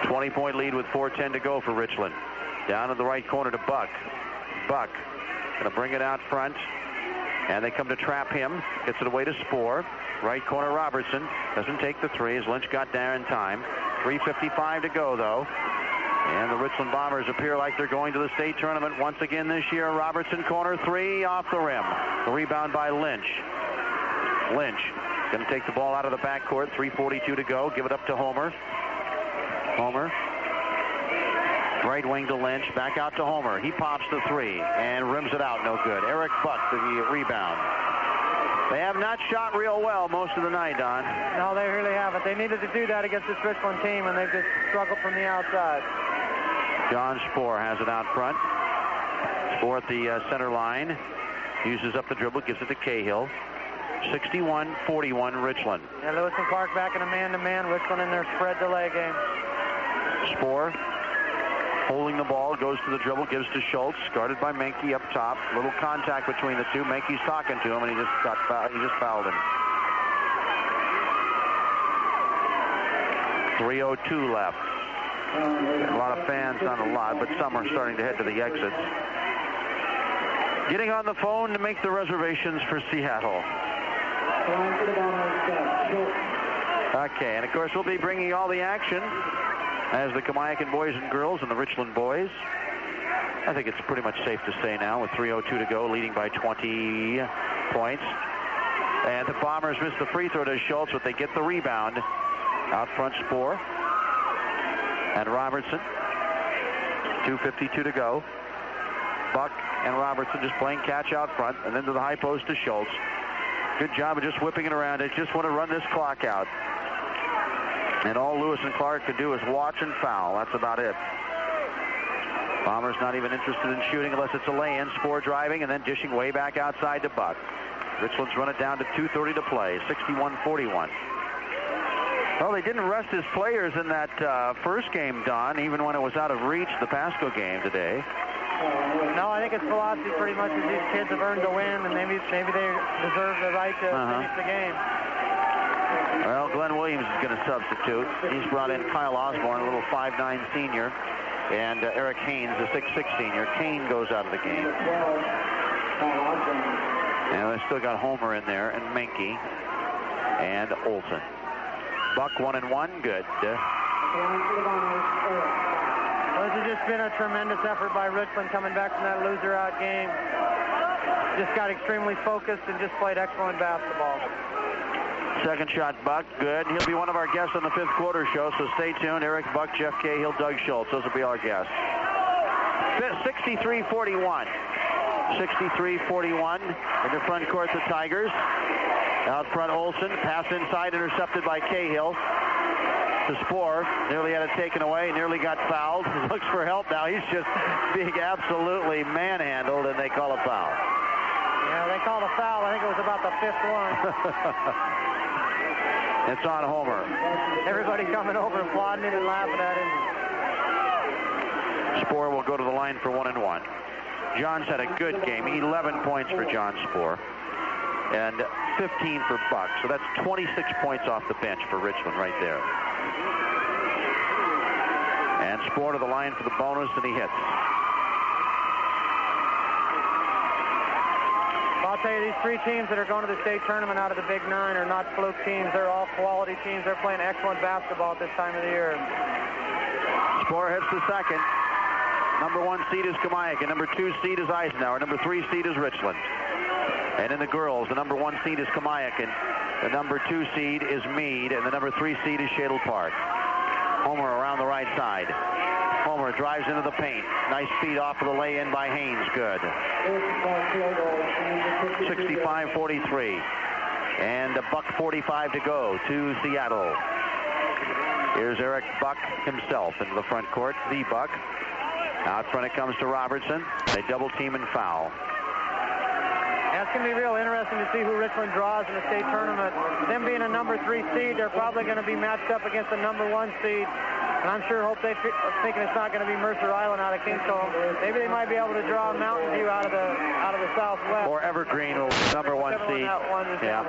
20-point lead with 4:10 to go for Richland. Down in the right corner to Buck. Buck going to bring it out front. And they come to trap him. Gets it away to Spoor. Right corner Robertson. Doesn't take the three as Lynch got there in time. 3:55 to go, though. And the Richland Bombers appear like they're going to the state tournament once again this year. Robertson corner three off the rim. The rebound by Lynch. Lynch going to take the ball out of the backcourt. 3:42 to go. Give it up to Homer. Homer. Right wing to Lynch. Back out to Homer. He pops the three and rims it out. No good. Eric Buck the rebound. They have not shot real well most of the night, Don. No, they really haven't. They needed to do that against this Richland team, and they've just struggled from the outside. John Spoor has it out front. Spoor at the center line. Uses up the dribble, gives it to Cahill. 61-41 Richland. Yeah, Lewis and Clark back in a man-to-man. Richland in their spread delay game. Spoor holding the ball, goes to the dribble, gives to Schultz, guarded by Menke up top. Little contact between the two. Menke's talking to him, and he just fouled him. 3:02 left. A lot of fans, not a lot, but some are starting to head to the exits. Getting on the phone to make the reservations for Seattle. Okay, and of course we'll be bringing all the action as the Kamiakin boys and girls and the Richland boys. I think it's pretty much safe to say now with 3:02 to go, leading by 20 points. And the Bombers missed the free throw to Schultz, but they get the rebound. Out front, Spoor and Robertson. 2:52 to go. Buck and Robertson just playing catch out front, and then to the high post to Schultz. Good job of just whipping it around. They just want to run this clock out. And all Lewis and Clark can do is watch and foul. That's about it. Bombers not even interested in shooting unless it's a lay-in. Spoor driving and then dishing way back outside to Buck. Richland's run it down to 2:30 to play. 61-41. Well, they didn't rest his players in that first game, Don, even when it was out of reach, the Pasco game today. No, I think his philosophy pretty much is these kids have earned a win, and maybe they deserve the right to finish the game. Well, Glenn Williams is going to substitute. He's brought in Kyle Osborne, a little 5'9" senior, and Eric Haynes, a 6'6" senior. Kane goes out of the game. And they still got Homer in there, and Menke, and Olsen. Buck 1-1, good. Well, this has just been a tremendous effort by Richland coming back from that loser-out game. Just got extremely focused and just played excellent basketball. Second shot, Buck, good. He'll be one of our guests on the fifth quarter show, so stay tuned. Eric Buck, Jeff Cahill, Doug Schultz. Those will be our guests. 63-41. 63-41 in the front court, the Tigers. Out front, Olsen. Pass inside, intercepted by Cahill. To Spoor. Nearly had it taken away. Nearly got fouled. He looks for help now. He's just being absolutely manhandled, and they call a foul. Yeah, they called a foul. I think it was about the fifth one. It's on Homer. Everybody coming over, applauding it and laughing at him. Spoor will go to the line for 1-1. John's had a good game. 11 points for John Spoor. And 15 for Buck. So that's 26 points off the bench for Richland right there. And Spoor to the line for the bonus, and he hits. I'll tell you, these three teams that are going to the state tournament out of the Big Nine are not fluke teams. They're all quality teams. They're playing excellent basketball at this time of the year. Spoor hits the second. Number 1 seed is Kamiakin. Number 2 seed is Eisenhower. Number 3 seed is Richland. And in the girls, the number 1 seed is Kamiakin. The number 2 seed is Meade. And the number 3 seed is Shadle Park. Homer around the right side. Homer drives into the paint. Nice feed off of the lay-in by Haynes. Good. 65-43. And a buck 45 to go to Seattle. Here's Eric Buck himself into the front court. The Buck. Out front it comes to Robertson. They double team and foul. That's going to be real interesting to see who Richland draws in the state tournament. Them being a number 3 seed, they're probably going to be matched up against a number 1 seed. And I'm sure they're thinking it's not going to be Mercer Island out of Kingston. Maybe they might be able to draw Mountain View out of the Southwest. Or Evergreen, number 1 seed. Yeah.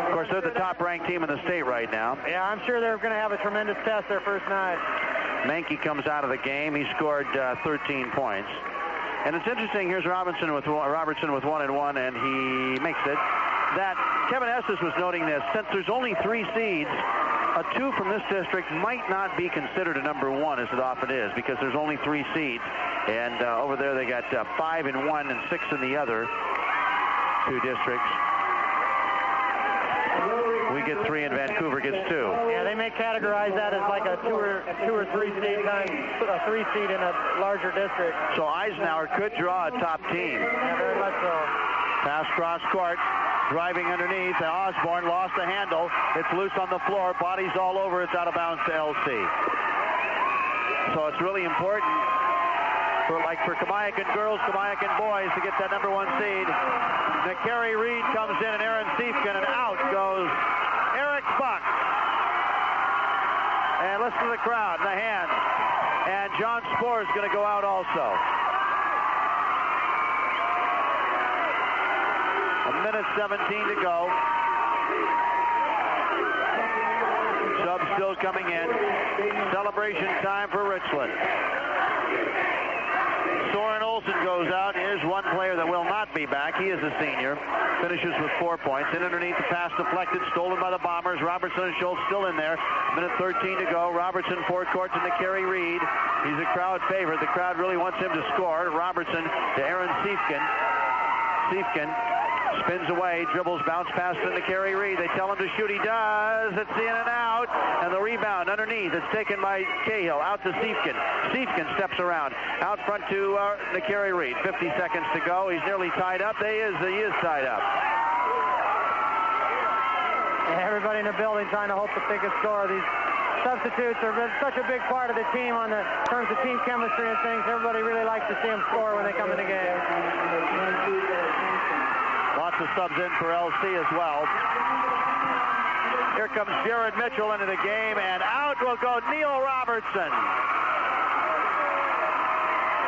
Of course, they're the top-ranked team in the state right now. Yeah, I'm sure they're going to have a tremendous test their first night. Mankey comes out of the game. He scored 13 points. And it's interesting, here's Robertson with 1 and 1, and he makes it. That Kevin Estes was noting this. Since there's only 3 seeds, a 2 from this district might not be considered a number 1, as it often is, because there's only 3 seeds. And over there they got 5 in one and 6 in the other 2 districts. We get 3 and Vancouver gets 2. Yeah, they may categorize that as like a 2 or 3 seed times a 3 seed in a larger district. So Eisenhower could draw a top team. Yeah, very much so. Pass cross court, driving underneath. Osborne lost the handle. It's loose on the floor. Bodies all over. It's out of bounds to LC. So it's really important for Kamiakin girls, Kamiakin boys to get that number 1 seed. Carrie Reed comes in and Aaron Siefken, and out goes Eric Buck. And listen to the crowd, the hand. And John Spohr is going to go out also. A minute 17 to go. Sub still coming in. Celebration time for Richland. Soren Olsen goes out. Here's one player that will not be back. He is a senior. Finishes with 4 points. In underneath, the pass deflected, stolen by the Bombers. Robertson and Schultz still in there. Minute 13 to go. Robertson forecourt to Carey Reed. He's a crowd favorite. The crowd really wants him to score. Robertson to Aaron Siefken. Siefken spins away, dribbles, bounce pass to Carey Reed. They tell him to shoot. He does. It's in and out. And the rebound underneath. It's taken by Cahill. Out to Siefken. Siefken steps around. Out front to Carey Reed. 50 seconds to go. He's nearly tied up. He is tied up. And everybody in the building trying to hope to pick a score. These substitutes are such a big part of the team in terms of team chemistry and things. Everybody really likes to see them score when they come in the game. Lots of subs in for LC as well. Here comes Jared Mitchell into the game, and out will go Neil Robertson.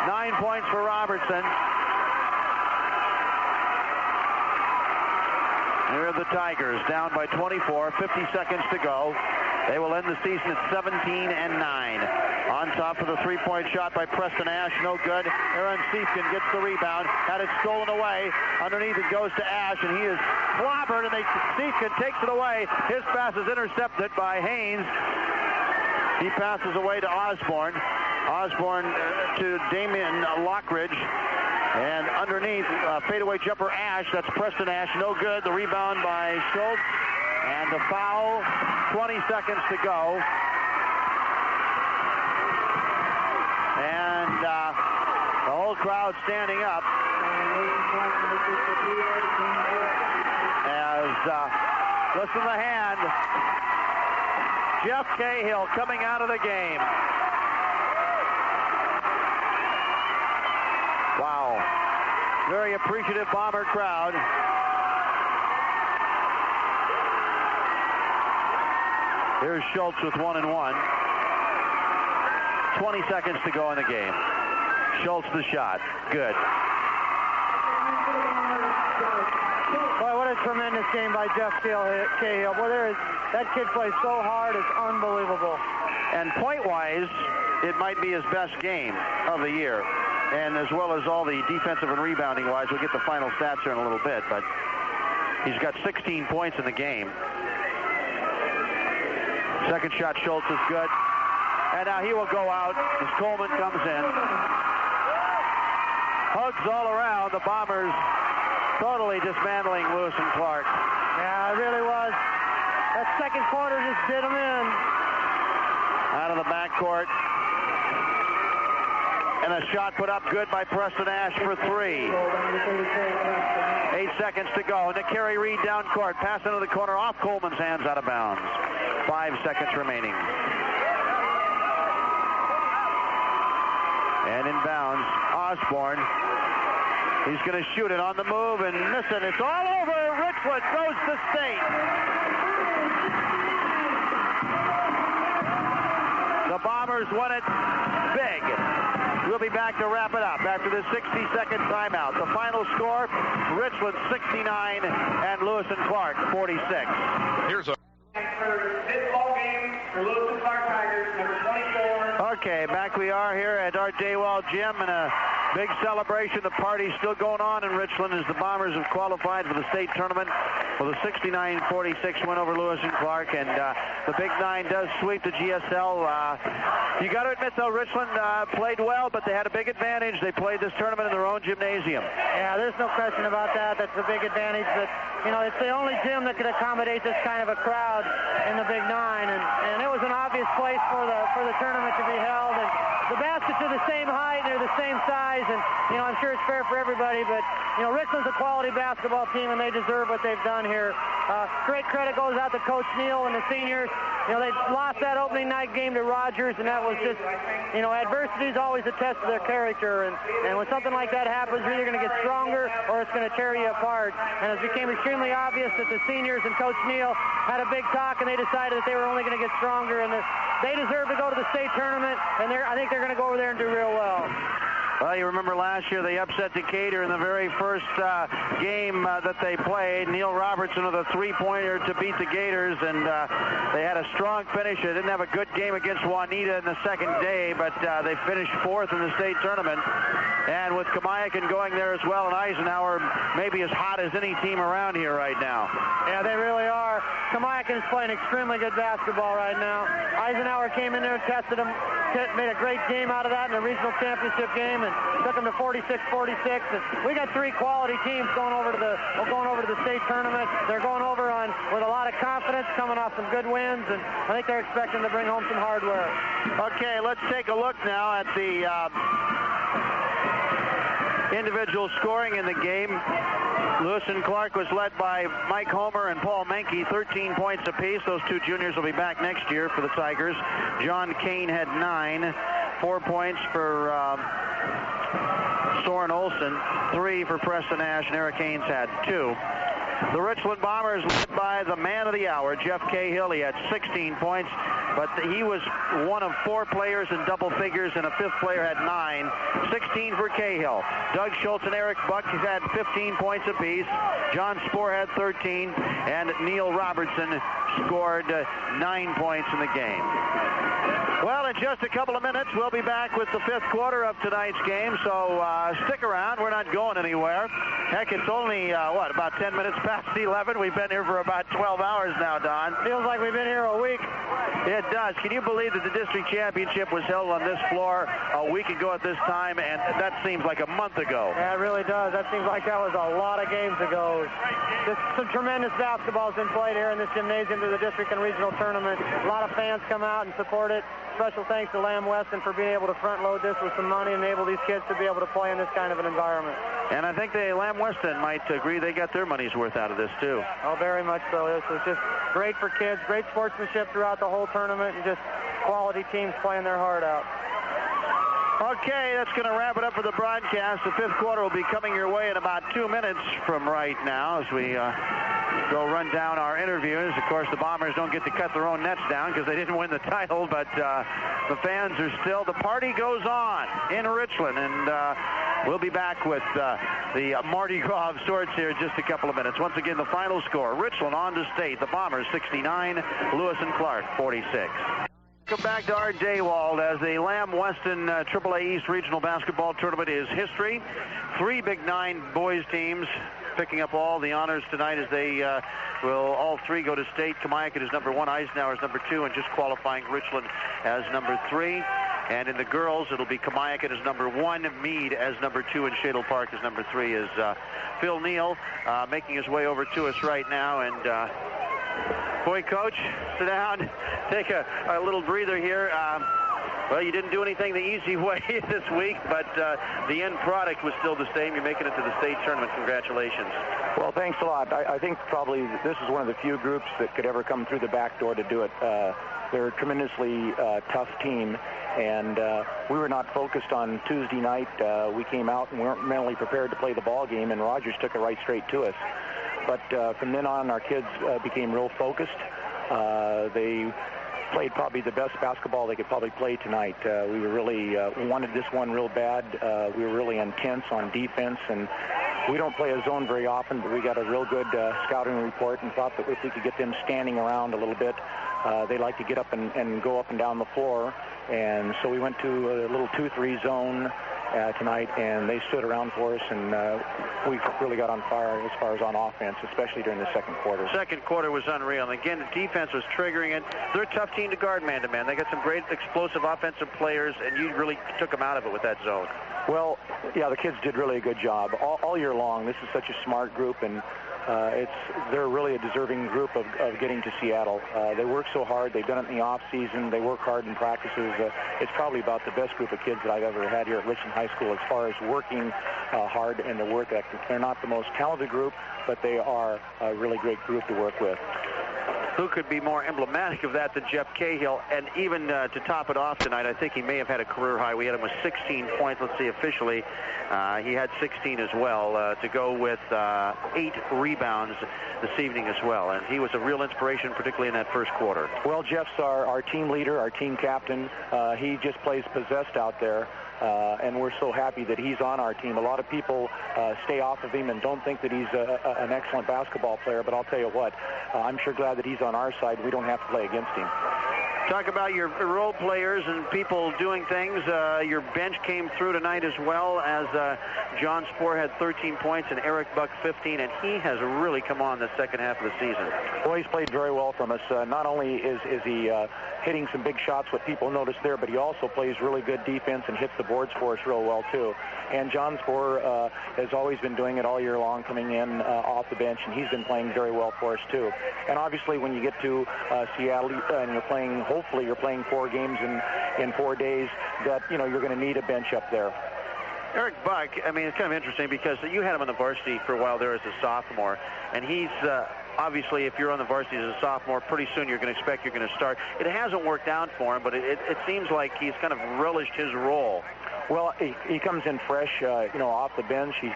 9 points for Robertson. Here are the Tigers, down by 24, 50 seconds to go. They will end the season at 17-9. On top of the three-point shot by Preston Ash, no good. Aaron Siefken gets the rebound, had it stolen away. Underneath it goes to Ash, and he is clobbered, and Siefken takes it away. His pass is intercepted by Haynes. He passes away to Osborne. Osborne to Damian Lockridge. And underneath, fadeaway jumper Ash. That's Preston Ash. No good. The rebound by Schultz. And the foul. 20 seconds to go. And the whole crowd standing up. As, listen to the hand. Jeff Cahill coming out of the game. Wow. Very appreciative Bomber crowd. Here's Schultz with 1 and 1. 20 seconds to go in the game. Schultz the shot. Good. Boy, what a tremendous game by Jeff Cahill. Boy, that kid plays so hard, it's unbelievable. And point-wise, it might be his best game of the year. And as well as all the defensive and rebounding-wise, we'll get the final stats here in a little bit, but he's got 16 points in the game. Second shot, Schultz is good. And now he will go out as Coleman comes in. Hugs all around. The Bombers totally dismantling Lewis and Clark. Yeah, it really was. That second quarter just did them in. Out of the backcourt. And a shot put up good by Preston Ash for 3. 8 seconds to go. Carey Reed down court. Pass into the corner off Coleman's hands, out of bounds. 5 seconds remaining. And inbounds, Osborne. He's going to shoot it on the move and miss it. It's all over. Richland goes to state. The Bombers won it big. We'll be back to wrap it up after the 60-second timeout. The final score, Richland 69 and Lewis and Clark 46. Here's a... For this ball game, for Lewis and Clark Tigers, number 24. Okay, back we are here at Art Daywall Gym, and a big celebration. The party's still going on in Richland as the Bombers have qualified for the state tournament with a 69-46 win over Lewis and Clark, and the Big Nine does sweep the GSL. You got to admit, though, Richland played well, but they had a big advantage. They played this tournament in their own gymnasium. Yeah, there's no question about that. That's a big advantage. But, you know, it's the only gym that could accommodate this kind of a crowd in the Big Nine, and it was an obvious place for the tournament to be held. And the baskets are the same height, they're the same size, and, you know, I'm sure it's fair for everybody, but, you know, Richland's a quality basketball team, and they deserve what they've done here. Great credit goes out to Coach Neal and the seniors. You know, they lost that opening night game to Rogers, and that was just, you know, adversity is always a test of their character, and when something like that happens, you're either going to get stronger or it's going to tear you apart. And it became extremely obvious that the seniors and Coach Neal had a big talk, and they decided that they were only going to get stronger, and they deserve to go to the state tournament, and I think they're going to go over there and do real well. Well, you remember last year they upset Decatur in the very first game that they played. Neil Robertson with a three-pointer to beat the Gators, and they had a strong finish. They didn't have a good game against Juanita in the second day, but they finished fourth in the state tournament. And with Kamiakin going there as well, and Eisenhower maybe as hot as any team around here right now. Yeah, they really are. Kamiakin is playing extremely good basketball right now. Eisenhower came in there and tested him, made a great game out of that in the regional championship game, and took them to 46-46. And we got three quality teams going over to the state tournament. They're going over with a lot of confidence, coming off some good wins, and I think they're expecting to bring home some hardware. Okay, let's take a look now at the individual scoring in the game. Lewis and Clark was led by Mike Homer and Paul Menke, 13 points apiece. Those two juniors will be back next year for the Tigers. John Kane had 9, 4 points for Soren Olsen, 3 for Preston Ash, and Eric Haynes had 2. The Richland Bombers led by the man of the hour, Jeff Cahill. He had 16 points, but he was one of 4 players in double figures, and a 5th player had 9. 16 for Cahill. Doug Schultz and Eric Buck had 15 points apiece. John Spoor had 13, and Neil Robertson scored 9 points in the game. Well, in just a couple of minutes, we'll be back with the 5th quarter of tonight's game, so stick around. We're not going anywhere. Heck, it's only, about 10 minutes past 11. We've been here for about 12 hours now, Don. Feels like we've been here a week. It does. Can you believe that the district championship was held on this floor a week ago at this time, and that seems like a month ago? Yeah, it really does. That seems like that was a lot of games ago. Just some tremendous basketball has been played here in this gymnasium to the district and regional tournament. A lot of fans come out and support it. Special thanks to Lamb Weston for being able to front load this with some money and enable these kids to be able to play in this kind of an environment. And I think Lamb Weston might agree they got their money's worth out of this, too. Oh, very much so. This was just great for kids, great sportsmanship throughout the whole tournament, and just quality teams playing their heart out. Okay, that's going to wrap it up for the broadcast. The 5th quarter will be coming your way in about 2 minutes from right now as we go run down our interviews. Of course, the Bombers don't get to cut their own nets down because they didn't win the title, but the fans are still, the party goes on in Richland, and we'll be back with the Mardi Gras of sorts here in just a couple of minutes. Once again, the final score, Richland on to state, the Bombers 69, Lewis and Clark 46. Welcome back to Art Daywald as the Lamb Weston AAA East Regional Basketball Tournament is history. 3 Big Nine boys teams picking up all the honors tonight as they will all 3 go to state. Kamiakin is number 1, Eisenhower is number 2, and just qualifying Richland as number 3. And in the girls, it'll be Kamiakin as number 1, Meade as number 2, and Shadle Park as number 3. Is Phil Neal making his way over to us right now. And boy, Coach, sit down, take a little breather here. Well, you didn't do anything the easy way this week, but the end product was still the same. You're making it to the state tournament. Congratulations. Well, thanks a lot. I think probably this is one of the few groups that could ever come through the back door to do it. They're a tremendously tough team, and we were not focused on Tuesday night. We came out and weren't mentally prepared to play the ball game, and Rogers took it right straight to us. But from then on, our kids became real focused. They played probably the best basketball they could probably play tonight. We were really wanted this one real bad. We were really intense on defense, and we don't play a zone very often, but we got a real good scouting report and thought that if we could get them standing around a little bit, they like to get up and go up and down the floor. And so we went to a little 2-3 zone tonight, and they stood around for us, and we really got on fire as far as on offense, especially during the second quarter. Second quarter was unreal. And again, the defense was triggering it. They're a tough team to guard man-to-man. They got some great explosive offensive players, and you really took them out of it with that zone. Well, yeah, the kids did really a good job all year long. This is such a smart group, and they're really a deserving group of getting to Seattle. They work so hard. They've done it in the off season. They work hard in practices. It's probably about the best group of kids that I've ever had here at Richland High School as far as working hard and the work ethic. They're not the most talented group, but they are a really great group to work with. Who could be more emblematic of that than Jeff Cahill? And even to top it off tonight, I think he may have had a career high. We had him with 16 points. Let's see, officially, he had 16 as well, to go with 8 rebounds this evening as well. And he was a real inspiration, particularly in that first quarter. Well, Jeff's our team leader, our team captain. He just plays possessed out there. And we're so happy that he's on our team. A lot of people stay off of him and don't think that he's an excellent basketball player, but I'll tell you what, I'm sure glad that he's on our side. We don't have to play against him. Talk about your role players and people doing things. Your bench came through tonight as well, as John Spohr had 13 points and Eric Buck 15, and he has really come on the second half of the season. Well, he's played very well from us. Not only is he hitting some big shots, what people notice there, but he also plays really good defense and hits the boards for us real well, too. And John Spohr has always been doing it all year long, coming in off the bench, and he's been playing very well for us, too. And obviously, when you get to Seattle and you're playing, hopefully you're playing 4 games in 4 days, that, you know, you're going to need a bench up there. Eric Buck, I mean, it's kind of interesting because you had him on the varsity for a while there as a sophomore, and he's obviously, if you're on the varsity as a sophomore, pretty soon you're going to expect you're going to start. It hasn't worked out for him, but it seems like he's kind of relished his role. Well, he comes in fresh, you know, off the bench. He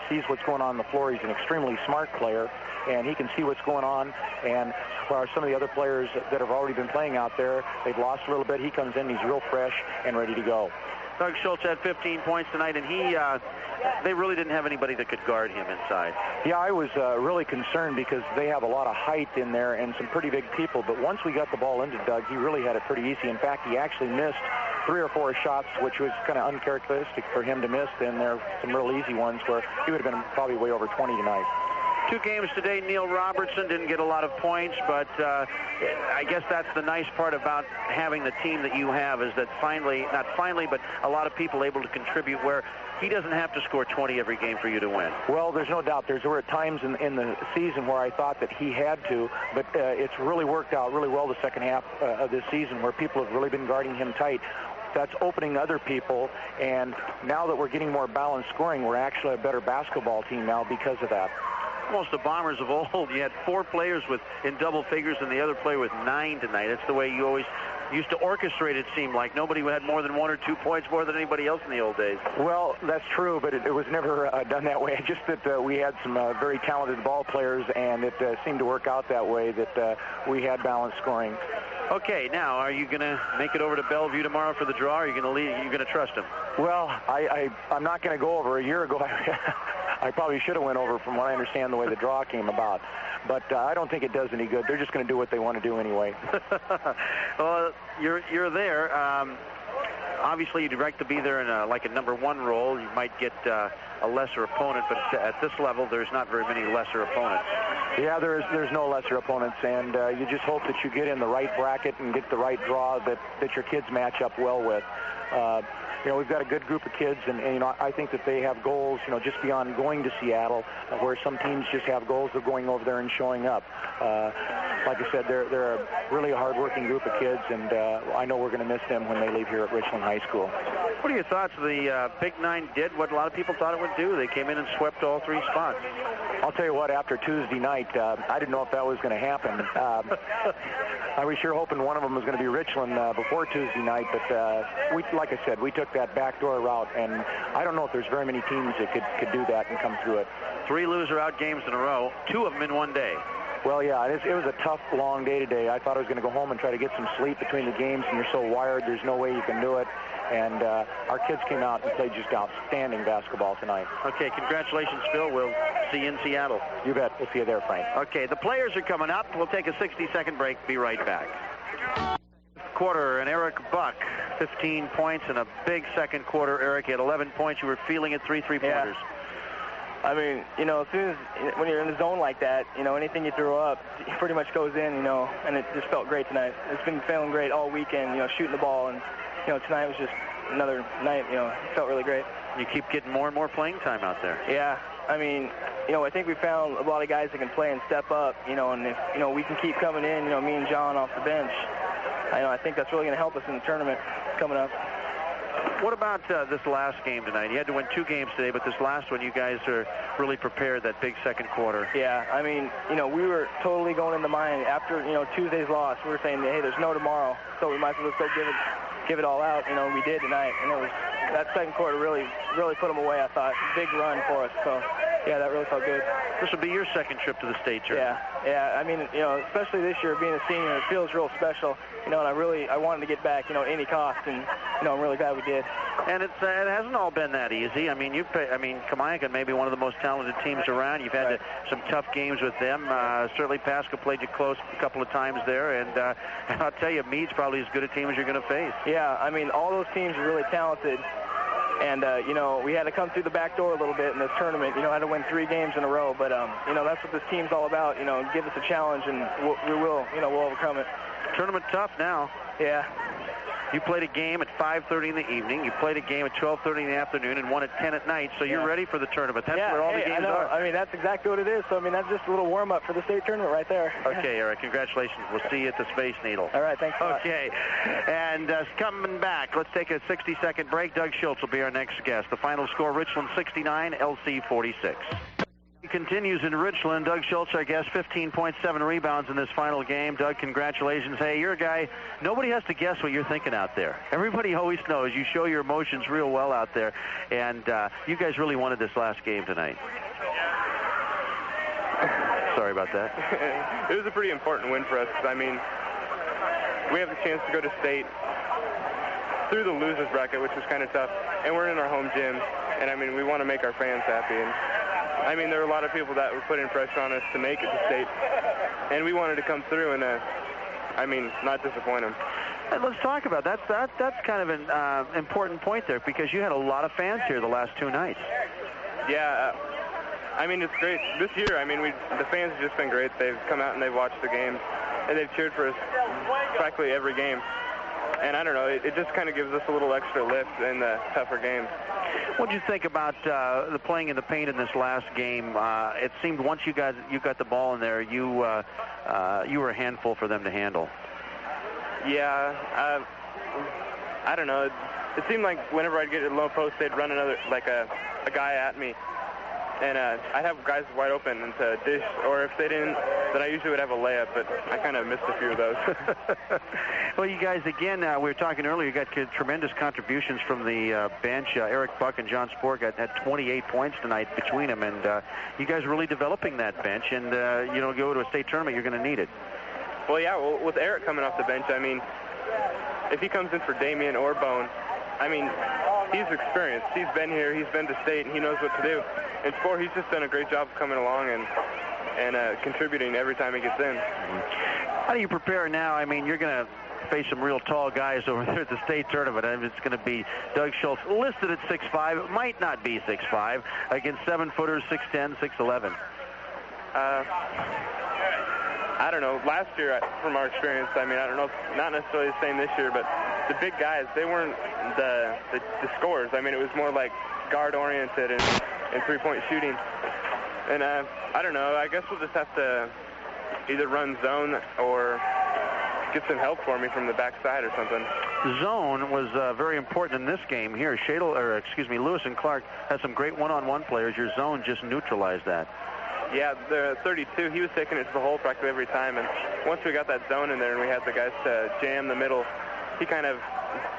sees what's going on the floor. He's an extremely smart player, and he can see what's going on. And for some of the other players that have already been playing out there, they've lost a little bit. He comes in, he's real fresh and ready to go. Doug Schultz had 15 points tonight, and they really didn't have anybody that could guard him inside. Yeah, I was really concerned because they have a lot of height in there and some pretty big people. But once we got the ball into Doug, he really had it pretty easy. In fact, he actually missed 3 or 4 shots, which was kind of uncharacteristic for him to miss. And there are some real easy ones where he would have been probably way over 20 tonight. 2 games today. Neil Robertson didn't get a lot of points, but I guess that's the nice part about having the team that you have, is that not finally, but a lot of people able to contribute where he doesn't have to score 20 every game for you to win. Well, there's no doubt. There were times in the season where I thought that he had to, but it's really worked out really well the second half of this season, where people have really been guarding him tight. That's opening other people, and now that we're getting more balanced scoring, we're actually a better basketball team now because of that. Almost the Bombers of old. You had 4 players in double figures and the other player with 9 tonight. That's the way you always used to orchestrate, it seemed like. Nobody had more than 1 or 2 points more than anybody else in the old days. Well, that's true, but it was never done that way. Just that we had some very talented ball players, and it seemed to work out that way, that we had balanced scoring. Okay, now, are you going to make it over to Bellevue tomorrow for the draw, or are you going to leave? You're going to trust him? Well, I'm not going to go over. A year ago, I probably should have went over, from what I understand, the way the draw came about. But I don't think it does any good. They're just going to do what they want to do anyway. Well, you're there. Obviously, you'd like to be there in like a number 1 role. You might get a lesser opponent, but at this level, there's not very many lesser opponents. Yeah, there's no lesser opponents, and you just hope that you get in the right bracket and get the right draw that your kids match up well with. we've got a good group of kids, and I think that they have goals, just beyond going to Seattle, where some teams just have goals of going over there and showing up. Like I said, they're a really hard-working group of kids, and I know we're going to miss them when they leave here at Richland High School. What are your thoughts? The Big Nine did what a lot of people thought it would do. They came in and swept all 3 spots. I'll tell you what, after Tuesday night, I didn't know if that was going to happen. I was sure hoping one of them was going to be Richland before Tuesday night, but like I said, we took that backdoor route, and I don't know if there's very many teams that could do that and come through it. 3 loser-out games in a row, 2 of them in one day. Well, yeah, it was a tough, long day today. I thought I was going to go home and try to get some sleep between the games, and you're so wired, there's no way you can do it. And our kids came out and played just outstanding basketball tonight. Okay, congratulations, Phil. We'll see you in Seattle. You bet. We'll see you there, Frank. Okay, the players are coming up. We'll take a 60-second break. Be right back. Quarter, and Eric Buck, 15 points in a big second quarter. Eric had 11 points. You were feeling it, 3 3-pointers. Yeah. I mean, as soon as when you're in the zone like that, anything you throw up pretty much goes in, and it just felt great tonight. It's been feeling great all weekend, shooting the ball, and tonight was just another night, it felt really great. You keep getting more and more playing time out there. Yeah, I mean, I think we found a lot of guys that can play and step up, and if, we can keep coming in, me and John off the bench, I think that's really going to help us in the tournament coming up. What about this last game tonight? You had to win 2 games today, but this last one, you guys are really prepared, that big second quarter. Yeah, I mean, we were totally going into mind after, Tuesday's loss. We were saying, hey, there's no tomorrow, so we might as well just go give it all out. We did tonight, and it was that second quarter really put them away, I thought. Big run for us, so yeah, that really felt good. This will be your second trip to the state tournament. Yeah. I mean, especially this year, being a senior, it feels real special. And I wanted to get back, at any cost, and I'm really glad we did. And it hasn't all been that easy. I mean, Kamiakin may be one of the most talented teams around. You've had some tough games with them. Certainly, Pasco played you close a couple of times there, and I'll tell you, Meade's probably as good a team as you're going to face. Yeah, I mean, all those teams are really talented. And, we had to come through the back door a little bit in this tournament. Had to win 3 games in a row. But, that's what this team's all about. Give us a challenge, and we'll overcome it. Tournament tough now. Yeah. You played a game at 5:30 in the evening. You played a game at 12:30 in the afternoon and one at 10 at night. So you're ready for the tournament. That's where all the games are. I mean, that's exactly what it is. So, that's just a little warm-up for the state tournament right there. Okay, Eric, congratulations. We'll see you at the Space Needle. All right, thanks a lot. Okay, and coming back, let's take a 60-second break. Doug Schultz will be our next guest. The final score, Richland 69, LC 46. Continues in Richland. Doug Schultz, our guest, 15.7 rebounds in this final game. Doug, congratulations. Hey, you're a guy, nobody has to guess what you're thinking out there. Everybody always knows. You show your emotions real well out there, and you guys really wanted this last game tonight. Sorry about that. It was a pretty important win for us, because, we have the chance to go to state through the losers bracket, which was kind of tough, and we're in our home gym, and, we want to make our fans happy, and there were a lot of people that were putting pressure on us to make it to state, and we wanted to come through and, not disappoint them. Let's talk about that. That's kind of an important point there, because you had a lot of fans here the last 2 nights. Yeah, it's great. This year, the fans have just been great. They've come out and they've watched the games, and they've cheered for us practically every game. And I don't know, it just kind of gives us a little extra lift in the tougher games. What did you think about the playing in the paint in this last game? It seemed once you got the ball in there, you were a handful for them to handle. Yeah, I don't know. It seemed like whenever I'd get a low post, they'd run a guy at me. And I'd have guys wide open and to dish, or if they didn't, then I usually would have a layup, but I kind of missed a few of those. Well, you guys, again, we were talking earlier, you got tremendous contributions from the bench. Eric Buck and John Spork had 28 points tonight between them, and you guys are really developing that bench, and go to a state tournament, you're going to need it. Well, yeah, with Eric coming off the bench, if he comes in for Damien or Bone, he's experienced. He's been here, he's been to state, and he knows what to do. And Spore, he's just done a great job coming along and contributing every time he gets in. How do you prepare now? You're going to face some real tall guys over there at the state tournament. It's going to be Doug Schultz, listed at 6'5". It might not be 6'5", against 7-footers, 6'10", 6'11". I don't know. Last year, from our experience, I don't know, not necessarily the same this year, but the big guys, they weren't the scorers. I mean, it was more like guard-oriented and three-point shooting. And I don't know. I guess we'll just have to either run zone or get some help for me from the backside or something. Zone was very important in this game here. Lewis and Clark has some great one-on-one players. Your zone just neutralized that. Yeah, the 32, he was taking it to the hole practically every time. And once we got that zone in there and we had the guys to jam the middle, he kind of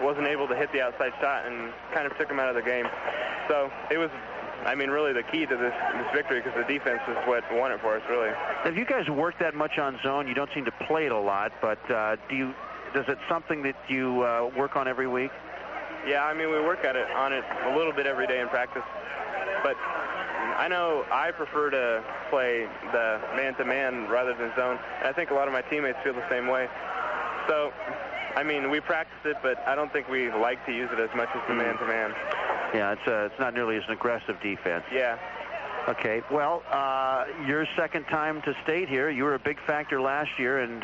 wasn't able to hit the outside shot and kind of took him out of the game. So it was, I mean, really the key to this victory, because the defense is what won it for us, really. Have you guys worked that much on zone? You don't seem to play it a lot, but is it something that you work on every week? Yeah, I mean, we work on it a little bit every day in practice. But I know I prefer to play the man-to-man rather than zone. And I think a lot of my teammates feel the same way. So, I mean, we practice it, but I don't think we like to use it as much as the man-to-man. Yeah, it's not nearly as an aggressive defense. Yeah. Okay, well, your second time to state here. You were a big factor last year, and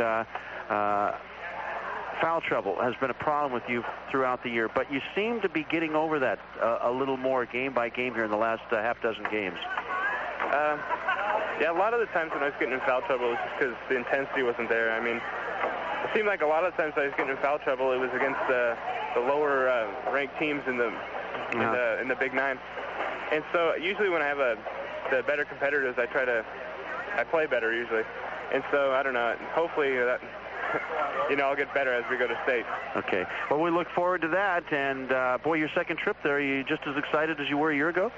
foul trouble has been a problem with you throughout the year, but you seem to be getting over that a little more game by game here in the last half dozen games. Yeah, a lot of the times when I was getting in foul trouble, it was just because the intensity wasn't there. I mean, it seemed like a lot of times I was getting in foul trouble, it was against the lower ranked teams in the Big Nine. And so usually when I have the better competitors, I play better usually. And so, I don't know, hopefully that, I'll get better as we go to state. Okay. Well, we look forward to that. And, boy, your second trip there, are you just as excited as you were a year ago?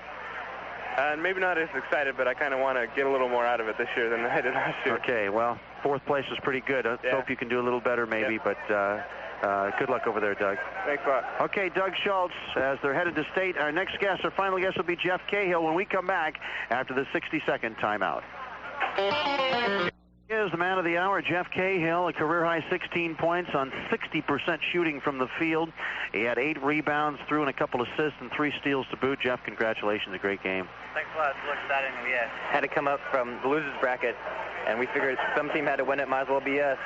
Maybe not as excited, but I kind of want to get a little more out of it this year than I did last year. Okay. Well, fourth place is pretty good. I hope you can do a little better maybe, but good luck over there, Doug. Thanks a lot. Okay, Doug Schultz, as they're headed to state. Our next guest, our final guest, will be Jeff Cahill when we come back after the 60-second timeout. Is the man of the hour, Jeff Cahill, a career-high 16 points on 60% shooting from the field. He had 8 rebounds, threw in a couple assists, and 3 steals to boot. Jeff, congratulations, a great game. Thanks a lot. It's really exciting. We had to come up from the losers bracket, and we figured some team had to win it, might as well be us.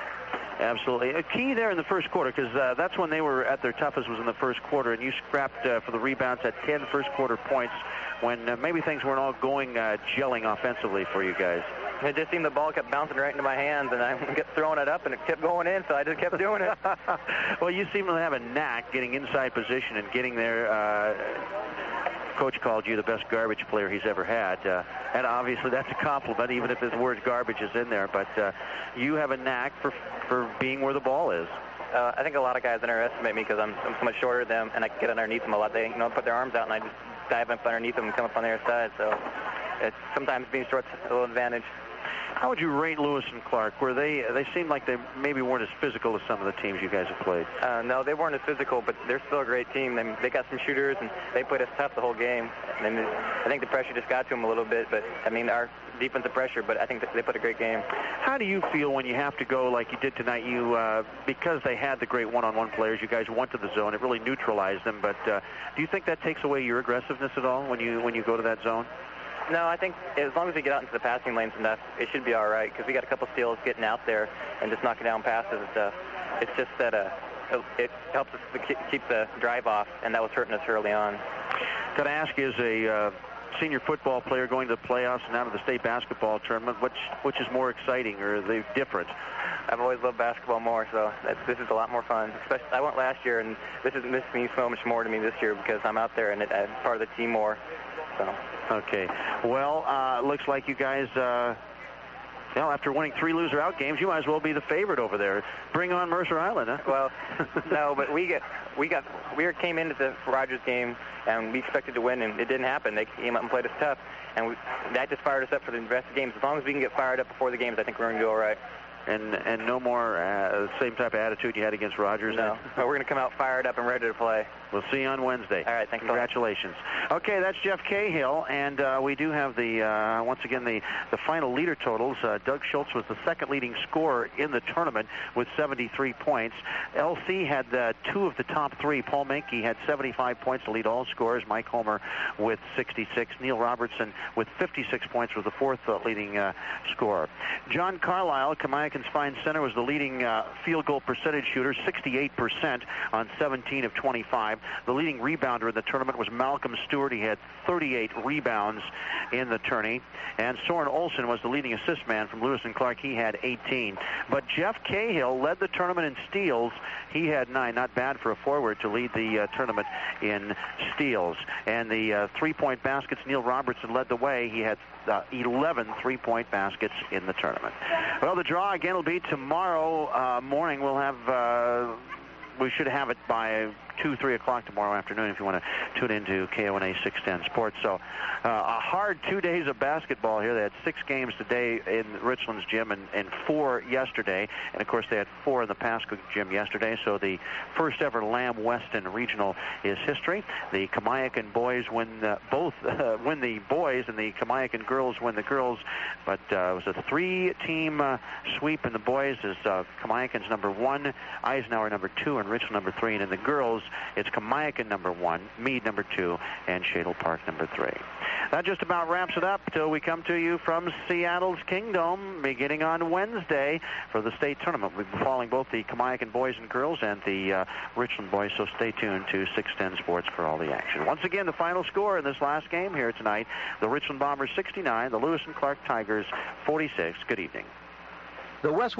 Absolutely. A key there in the first quarter, because that's when they were at their toughest, was in the first quarter, and you scrapped for the rebounds at 10 first-quarter points when maybe things weren't all going gelling offensively for you guys. It just seemed the ball kept bouncing right into my hands, and I kept throwing it up, and it kept going in, so I just kept doing it. Well, you seem to have a knack getting inside position and getting there. Coach called you the best garbage player he's ever had, and obviously that's a compliment, even if his word garbage is in there. But you have a knack for being where the ball is. I think a lot of guys underestimate me because I'm so much shorter than them, and I can get underneath them a lot. They put their arms out, and I just dive up underneath them and come up on their side. So it's sometimes being short's a little advantage. How would you rate Lewis and Clark? Were they seemed like they maybe weren't as physical as some of the teams you guys have played? No, they weren't as physical, but they're still a great team. They got some shooters, and they played us tough the whole game. And I think the pressure just got to them a little bit, but, I mean, our defensive pressure, but I think they put a great game. How do you feel when you have to go like you did tonight? You because they had the great one-on-one players, you guys went to the zone. It really neutralized them, but do you think that takes away your aggressiveness at all when you go to that zone? No, I think as long as we get out into the passing lanes enough, it should be all right, because we got a couple steals getting out there and just knocking down passes and stuff. It's just that it helps us to keep the drive off, and that was hurting us early on. Got to ask, is a senior football player going to the playoffs and out of the state basketball tournament, which is more exciting, or are they different? I've always loved basketball more, so this is a lot more fun. Especially, I went last year, and this means so much more to me this year because I'm out there and I'm part of the team more. So. Okay. Well, looks like you guys, after winning 3 loser-out games, you might as well be the favorite over there. Bring on Mercer Island, huh? Well, no, but we came into the Rogers game, and we expected to win, and it didn't happen. They came up and played us tough, and that just fired us up for the rest of the games. As long as we can get fired up before the games, I think we're going to do all right. And no more same type of attitude you had against Rogers? No. But we're going to come out fired up and ready to play. We'll see you on Wednesday. All right, thanks. Congratulations. Okay, that's Jeff Cahill, and we do have once again the final leader totals. Doug Schultz was the second leading scorer in the tournament with 73 points. LC had 2 of the top 3. Paul Menke had 75 points to lead all scorers. Mike Homer with 66. Neil Robertson with 56 points was the 4th leading scorer. John Carlisle, Kamaya Kamiakin's fine center was the leading field goal percentage shooter, 68% on 17 of 25. The leading rebounder in the tournament was Malcolm Stewart. He had 38 rebounds in the tourney. And Soren Olsen was the leading assist man from Lewis and Clark. He had 18. But Jeff Cahill led the tournament in steals. He had 9. Not bad for a forward to lead the tournament in steals. And the three-point baskets, Neil Robertson led the way. He had 11 three-point baskets in the tournament. Well, the draw again will be tomorrow morning. We'll have we should have it by 2, 3 o'clock tomorrow afternoon if you want to tune into KONA 610 Sports. So a hard 2 days of basketball here. They had 6 games today in Richland's gym and 4 yesterday. And, of course, they had 4 in the Pasco gym yesterday. So the first ever Lamb Weston Regional is history. The Kamiakin boys win both win the boys, and the Kamiakin girls win the girls. But it was a 3-team sweep in the boys. Is Kamiakin's number 1, Eisenhower number 2, and Richland number 3. And in the girls, it's Kamiakin number 1, Meade number 2, and Shadle Park number 3. That just about wraps it up till we come to you from Seattle's Kingdom beginning on Wednesday for the state tournament. We'll be following both the Kamiakin boys and girls and the Richland boys, so stay tuned to 610 Sports for all the action. Once again, the final score in this last game here tonight, the Richland Bombers 69, the Lewis and Clark Tigers 46. Good evening. The West